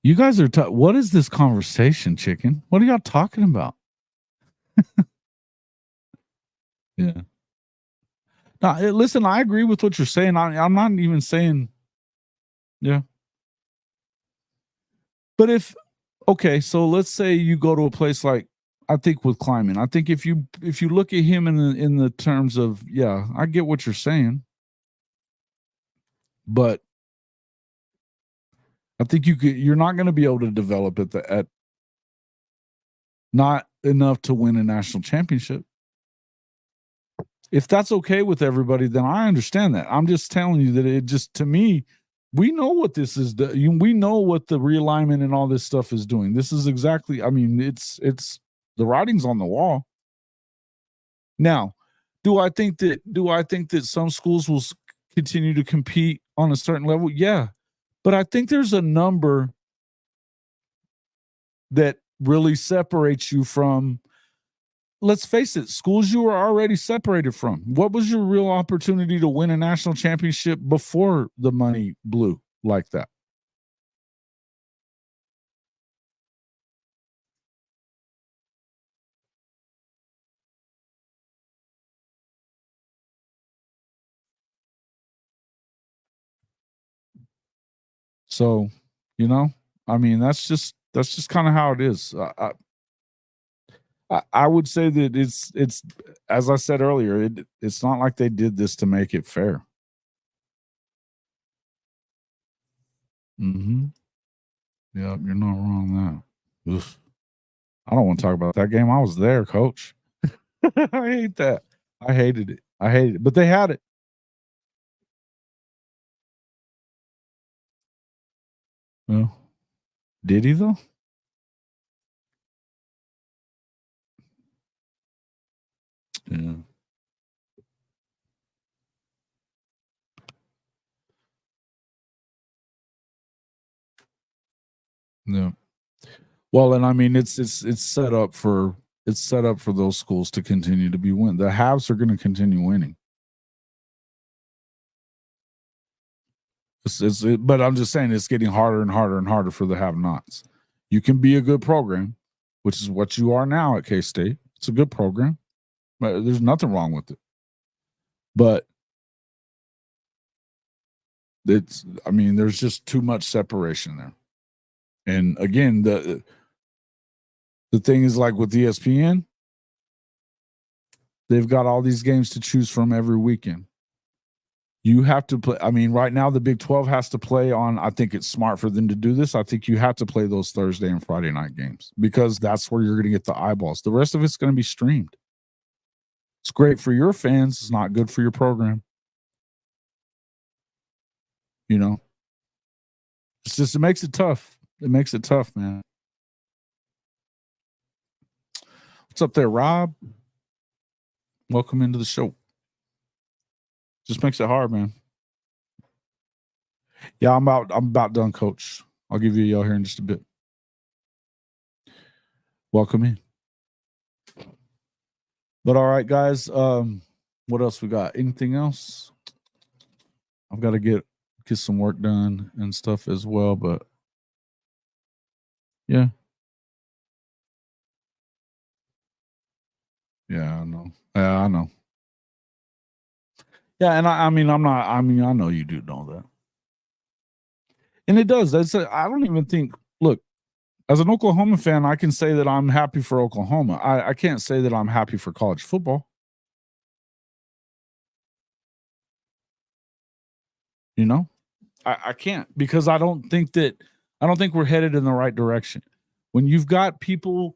You guys are what is this conversation, chicken? What are y'all talking about? Yeah. Now, listen, I agree with what you're saying. I'm not even saying, yeah. But okay, so let's say you go to a place like, I think with Kleiman, I think if you look at him in the terms of, yeah, I get what you're saying, but I think you're not going to be able to develop at not enough to win a national championship. If that's okay with everybody, then I understand that. I'm just telling you that it just, to me, we know what this is. We know what the realignment and all this stuff is doing. This is exactly, I mean, it's the writing's on the wall. Now, do I think that some schools will continue to compete on a certain level? Yeah. But I think there's a number that really separates you from, let's face it, schools you were already separated from. What was your real opportunity to win a national championship before the money blew like that? So, I mean, that's just kind of how it is. I would say that it's as I said earlier, it's not like they did this to make it fair. Mm-hmm. Yeah, you're not wrong there. Oof. I don't want to talk about that game. I was there, coach. I hate that. I hated it. But they had it. Well, did he though? Yeah. Yeah. Well, and I mean, it's set up for those schools to continue to be win. The Habs are going to continue winning. But I'm just saying it's getting harder and harder and harder for the have-nots. You can be a good program, which is what you are now at K-State. It's a good program. But there's nothing wrong with it. But there's just too much separation there. And again, the thing is, like with ESPN, they've got all these games to choose from every weekend. You have to play. I mean, right now the Big 12 has to play on. I think it's smart for them to do this. I think you have to play those Thursday and Friday night games because that's where you're going to get the eyeballs. The rest of it's going to be streamed. It's great for your fans. It's not good for your program. It's just, it makes it tough. It makes it tough, man. What's up there, Rob? Welcome into the show. Just makes it hard, man. Yeah, I'm about done, coach. I'll give you a yell here in just a bit. Welcome in. But all right, guys. What else we got? Anything else? I've got to get some work done and stuff as well, but yeah. Yeah, I know. Yeah, I know. Yeah, and I know you do know that. And it does. I don't even think, look, as an Oklahoma fan, I can say that I'm happy for Oklahoma. I can't say that I'm happy for college football. I can't, because I don't think we're headed in the right direction. When you've got people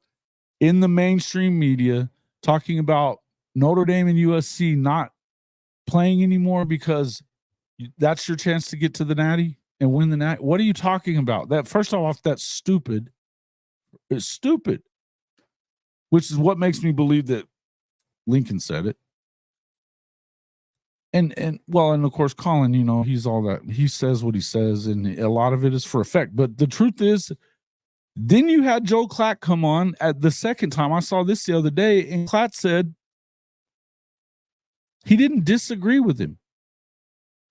in the mainstream media talking about Notre Dame and USC not playing anymore because that's your chance to get to the Natty and win the Natty. What are you talking about? That first off, that's stupid. It's stupid, which is what makes me believe that Lincoln said it. And of course, Colin, he's all that. He says what he says, and a lot of it is for effect. But the truth is, then you had Joe Klatt come on at the second time. I saw this the other day, and Klatt said he didn't disagree with him.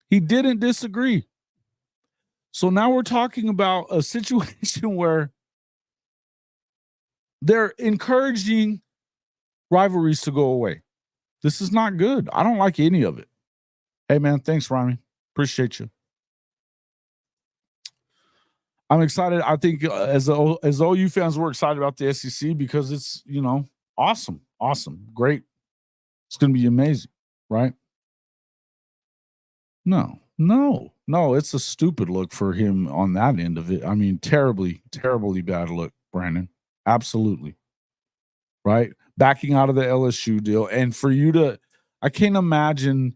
He didn't disagree. So now we're talking about a situation where they're encouraging rivalries to go away. This is not good. I don't like any of it. Hey, man, thanks, Rami. Appreciate you. I'm excited. I think as OU fans, we're excited about the SEC because it's, awesome. Great. It's going to be amazing, right? No. It's a stupid look for him on that end of it. I mean, terribly bad look, Brandon. Absolutely. Right? Backing out of the LSU deal. And for you to, I can't imagine,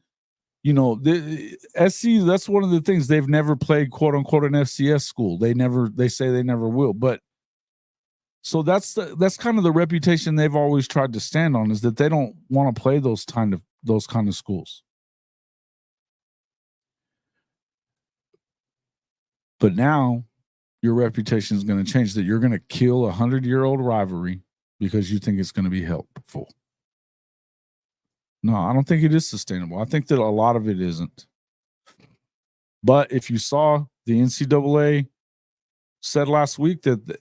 the SC, that's one of the things. They've never played, quote unquote, an FCS school. They say they never will. But so that's kind of the reputation they've always tried to stand on, is that they don't want to play those kind of schools. But now your reputation is going to change, that you're going to kill a 100-year-old rivalry because you think it's going to be helpful. No, I don't think it is sustainable. I think that a lot of it isn't. But if you saw, the NCAA said last week that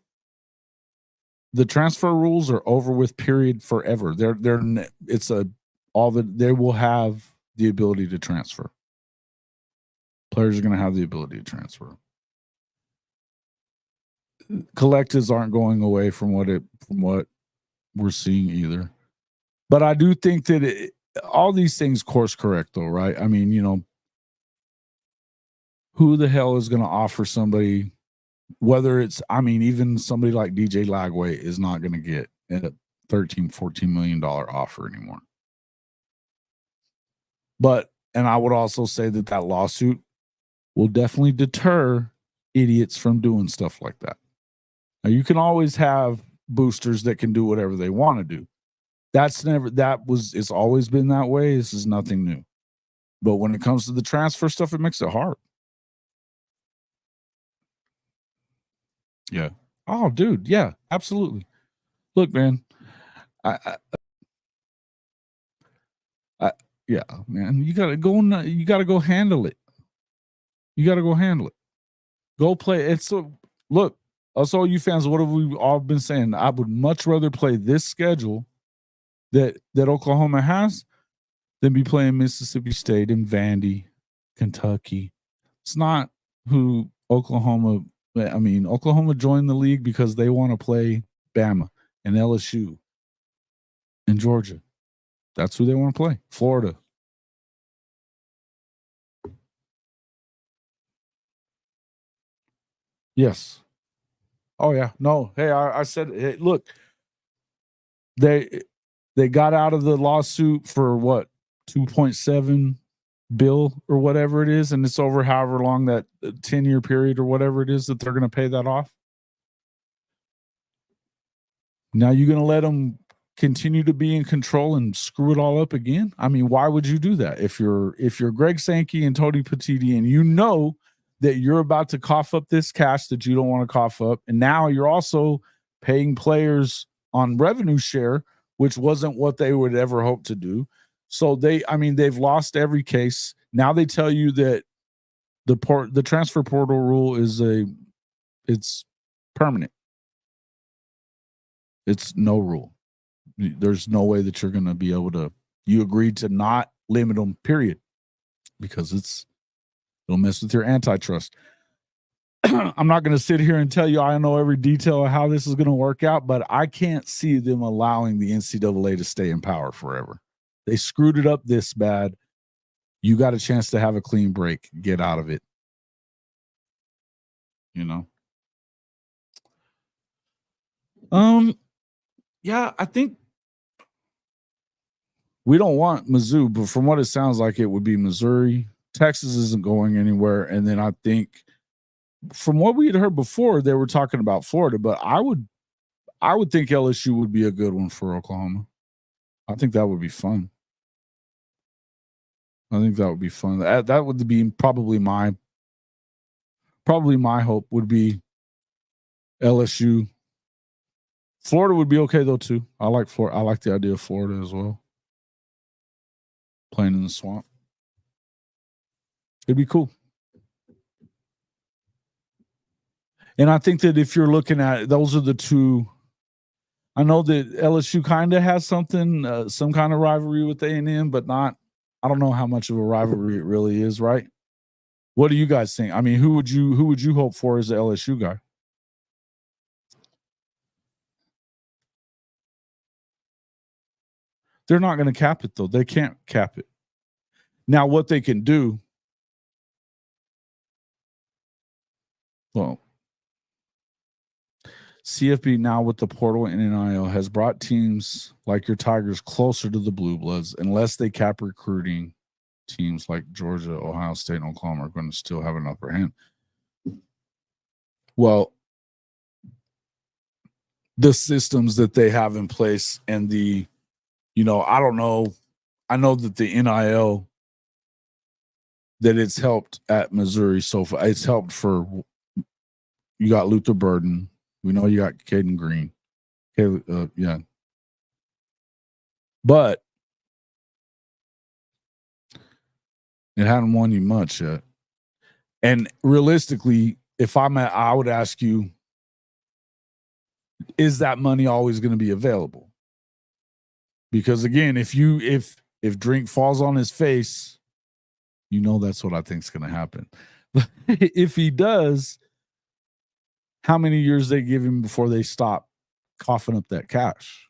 the transfer rules are over with, period, forever. They will have the ability to transfer. Players are going to have the ability to transfer. Collectives aren't going away from what we're seeing either. But I do think that all these things course correct, though, right? I mean, who the hell is going to offer somebody, whether it's, even somebody like DJ Lagway is not going to get a $13, $14 million offer anymore. And I would also say that lawsuit will definitely deter idiots from doing stuff like that. Now, you can always have boosters that can do whatever they want to do. It's always been that way. This is nothing new. But when it comes to the transfer stuff, it makes it hard. Yeah. Oh, dude. Yeah, absolutely. Look, man, yeah, man, you gotta go handle it. Go play. Look, us all you fans, what have we all been saying? I would much rather play this schedule that Oklahoma has than be playing Mississippi State and Vandy, Kentucky. It's not who Oklahoma joined the league because they want to play Bama and LSU and Georgia. That's who they want to play. Florida. Yes. Oh, yeah. No. Hey, I said, hey, look, they got out of the lawsuit for what, 2.7 bill or whatever it is, and it's over however long, that 10-year period or whatever it is that they're going to pay that off. Now you're going to let them continue to be in control and screw it all up again? I mean, why would you do that? If you're Greg Sankey and Tony Petitti, and you know that you're about to cough up this cash that you don't want to cough up, and now you're also paying players on revenue share, which wasn't what they would ever hope to do. So they've lost every case. Now they tell you that the transfer portal rule it's permanent. It's no rule. There's no way that you're going to be able to. You agreed to not limit them, period, because it'll mess with your antitrust. I'm not going to sit here and tell you I know every detail of how this is going to work out, but I can't see them allowing the NCAA to stay in power forever. They screwed it up this bad. You got a chance to have a clean break. Get out of it. Yeah, I think we don't want Mizzou, but from what it sounds like, it would be Missouri. Texas isn't going anywhere. And then I think from what we had heard before, they were talking about Florida, but I would think LSU would be a good one for Oklahoma. I think that would be fun. I think that would be fun. That would be probably my hope would be LSU. Florida would be okay though too. I like Florida. I like the idea of Florida as well. Playing in the swamp. It'd be cool. And I think that if you're looking at those are the two. I know that LSU kind of has something, some kind of rivalry with A&M, but not. I don't know how much of a rivalry it really is, right? What do you guys think? I mean, who would you hope for as the LSU guy? They're not going to cap it though. They can't cap it. Now, what they can do, well, CFB now with the portal and NIL has brought teams like your Tigers closer to the Blue Bloods, unless they cap recruiting. Teams like Georgia, Ohio State, and Oklahoma are going to still have an upper hand. Well, the systems that they have in place and the, I don't know. I know that the NIL that it's helped at Missouri so far. It's helped for, you got Luther Burden. We know you got Caden Green. Yeah. But it hadn't won you much yet. And realistically, if I would ask you, is that money always going to be available? Because again, if Drink falls on his face, that's what I think is going to happen. If he does, how many years they give him before they stop coughing up that cash?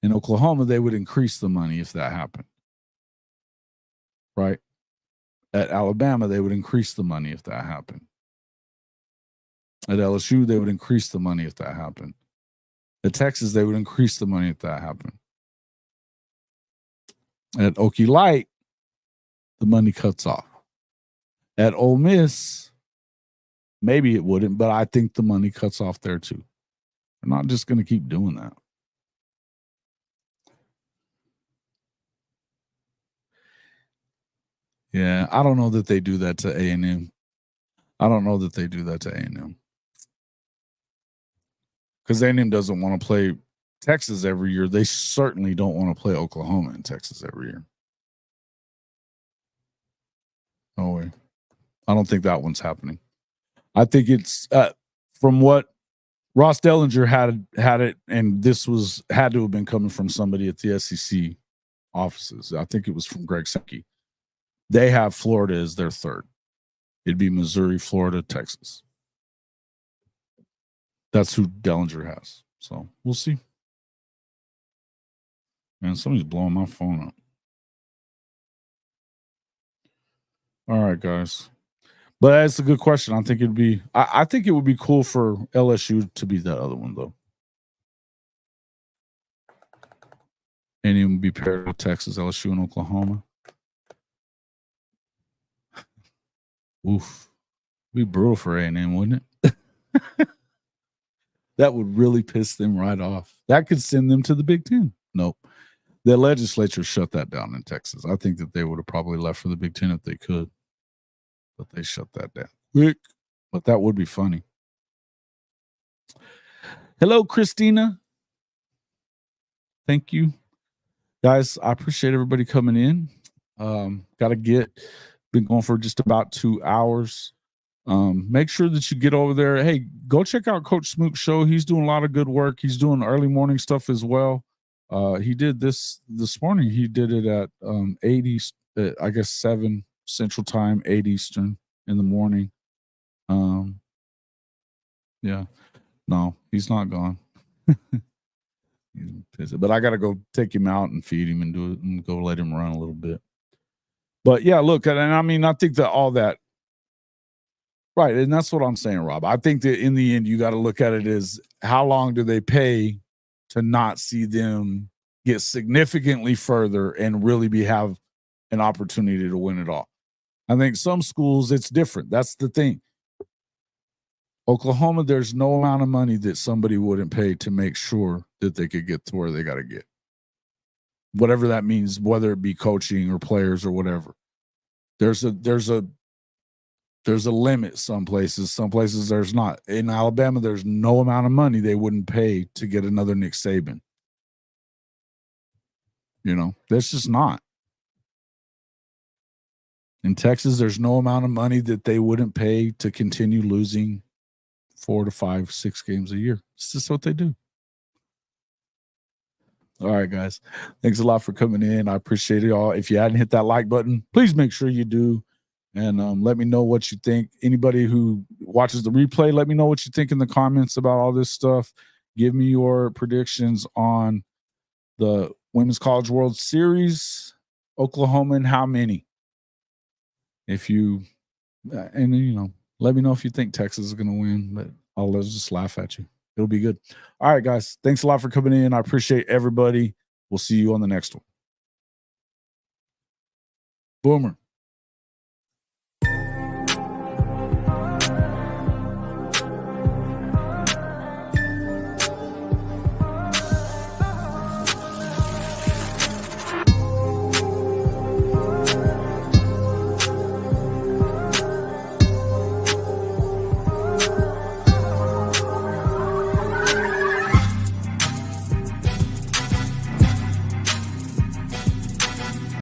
In Oklahoma, they would increase the money if that happened. Right? At Alabama, they would increase the money if that happened. At LSU, they would increase the money if that happened. At Texas, they would increase the money if that happened. At Okie Light, the money cuts off. At Ole Miss, maybe it wouldn't, but I think the money cuts off there too. They're not just going to keep doing that. Yeah, I don't know that they do that to A&M. I don't know that they do that to A&M. Because A&M doesn't want to play Texas every year. They certainly don't want to play Oklahoma and Texas every year. No way. I don't think that one's happening. I think it's from what Ross Dellinger had it, and this had to have been coming from somebody at the SEC offices. I think it was from Greg Sankey. They have Florida as their third. It'd be Missouri, Florida, Texas. That's who Dellinger has. So we'll see. Man, somebody's blowing my phone up. All right, guys. But that's a good question. I think I think it would be cool for LSU to be that other one, though. And it would be paired with Texas, LSU, and Oklahoma. Oof. It'd be brutal for A&M, wouldn't it? That would really piss them right off. That could send them to the Big Ten. Nope. The legislature shut that down in Texas. I think that they would have probably left for the Big Ten if they could. But they shut that down quick. But that would be funny. Hello, Christina. Thank you. Guys, I appreciate everybody coming in. Been going for just about 2 hours. Make sure that you get over there. Hey, go check out Coach Smook's show. He's doing a lot of good work. He's doing early morning stuff as well. He did this morning. He did it at 7 Central Time, 8 Eastern in the morning. Yeah. No, he's not gone. He's pissed. But I got to go take him out and feed him and do it and go let him run a little bit. But yeah, look, and I mean, I think that all that Right. And that's what I'm saying, Rob. I think that in the end, you got to look at it as how long do they pay to not see them get significantly further and really have an opportunity to win it all. I think some schools, it's different. That's the thing. Oklahoma, there's no amount of money that somebody wouldn't pay to make sure that they could get to where they got to get. Whatever that means, whether it be coaching or players or whatever. There's a limit some places there's not. In Alabama, there's no amount of money they wouldn't pay to get another Nick Saban. You know, that's just not. In Texas, there's no amount of money that they wouldn't pay to continue losing 4 to 5, 6 games a year. It's just what they do. All right, guys. Thanks a lot for coming in. I appreciate it all. If you hadn't hit that like button, please make sure you do. And let me know what you think. Anybody who watches the replay, let me know what you think in the comments about all this stuff. Give me your predictions on the Women's College World Series, Oklahoma, and how many. If you, and you know, let me know if you think Texas is going to win, but I'll just laugh at you. It'll be good. All right, guys. Thanks a lot for coming in. I appreciate everybody. We'll see you on the next one. Boomer.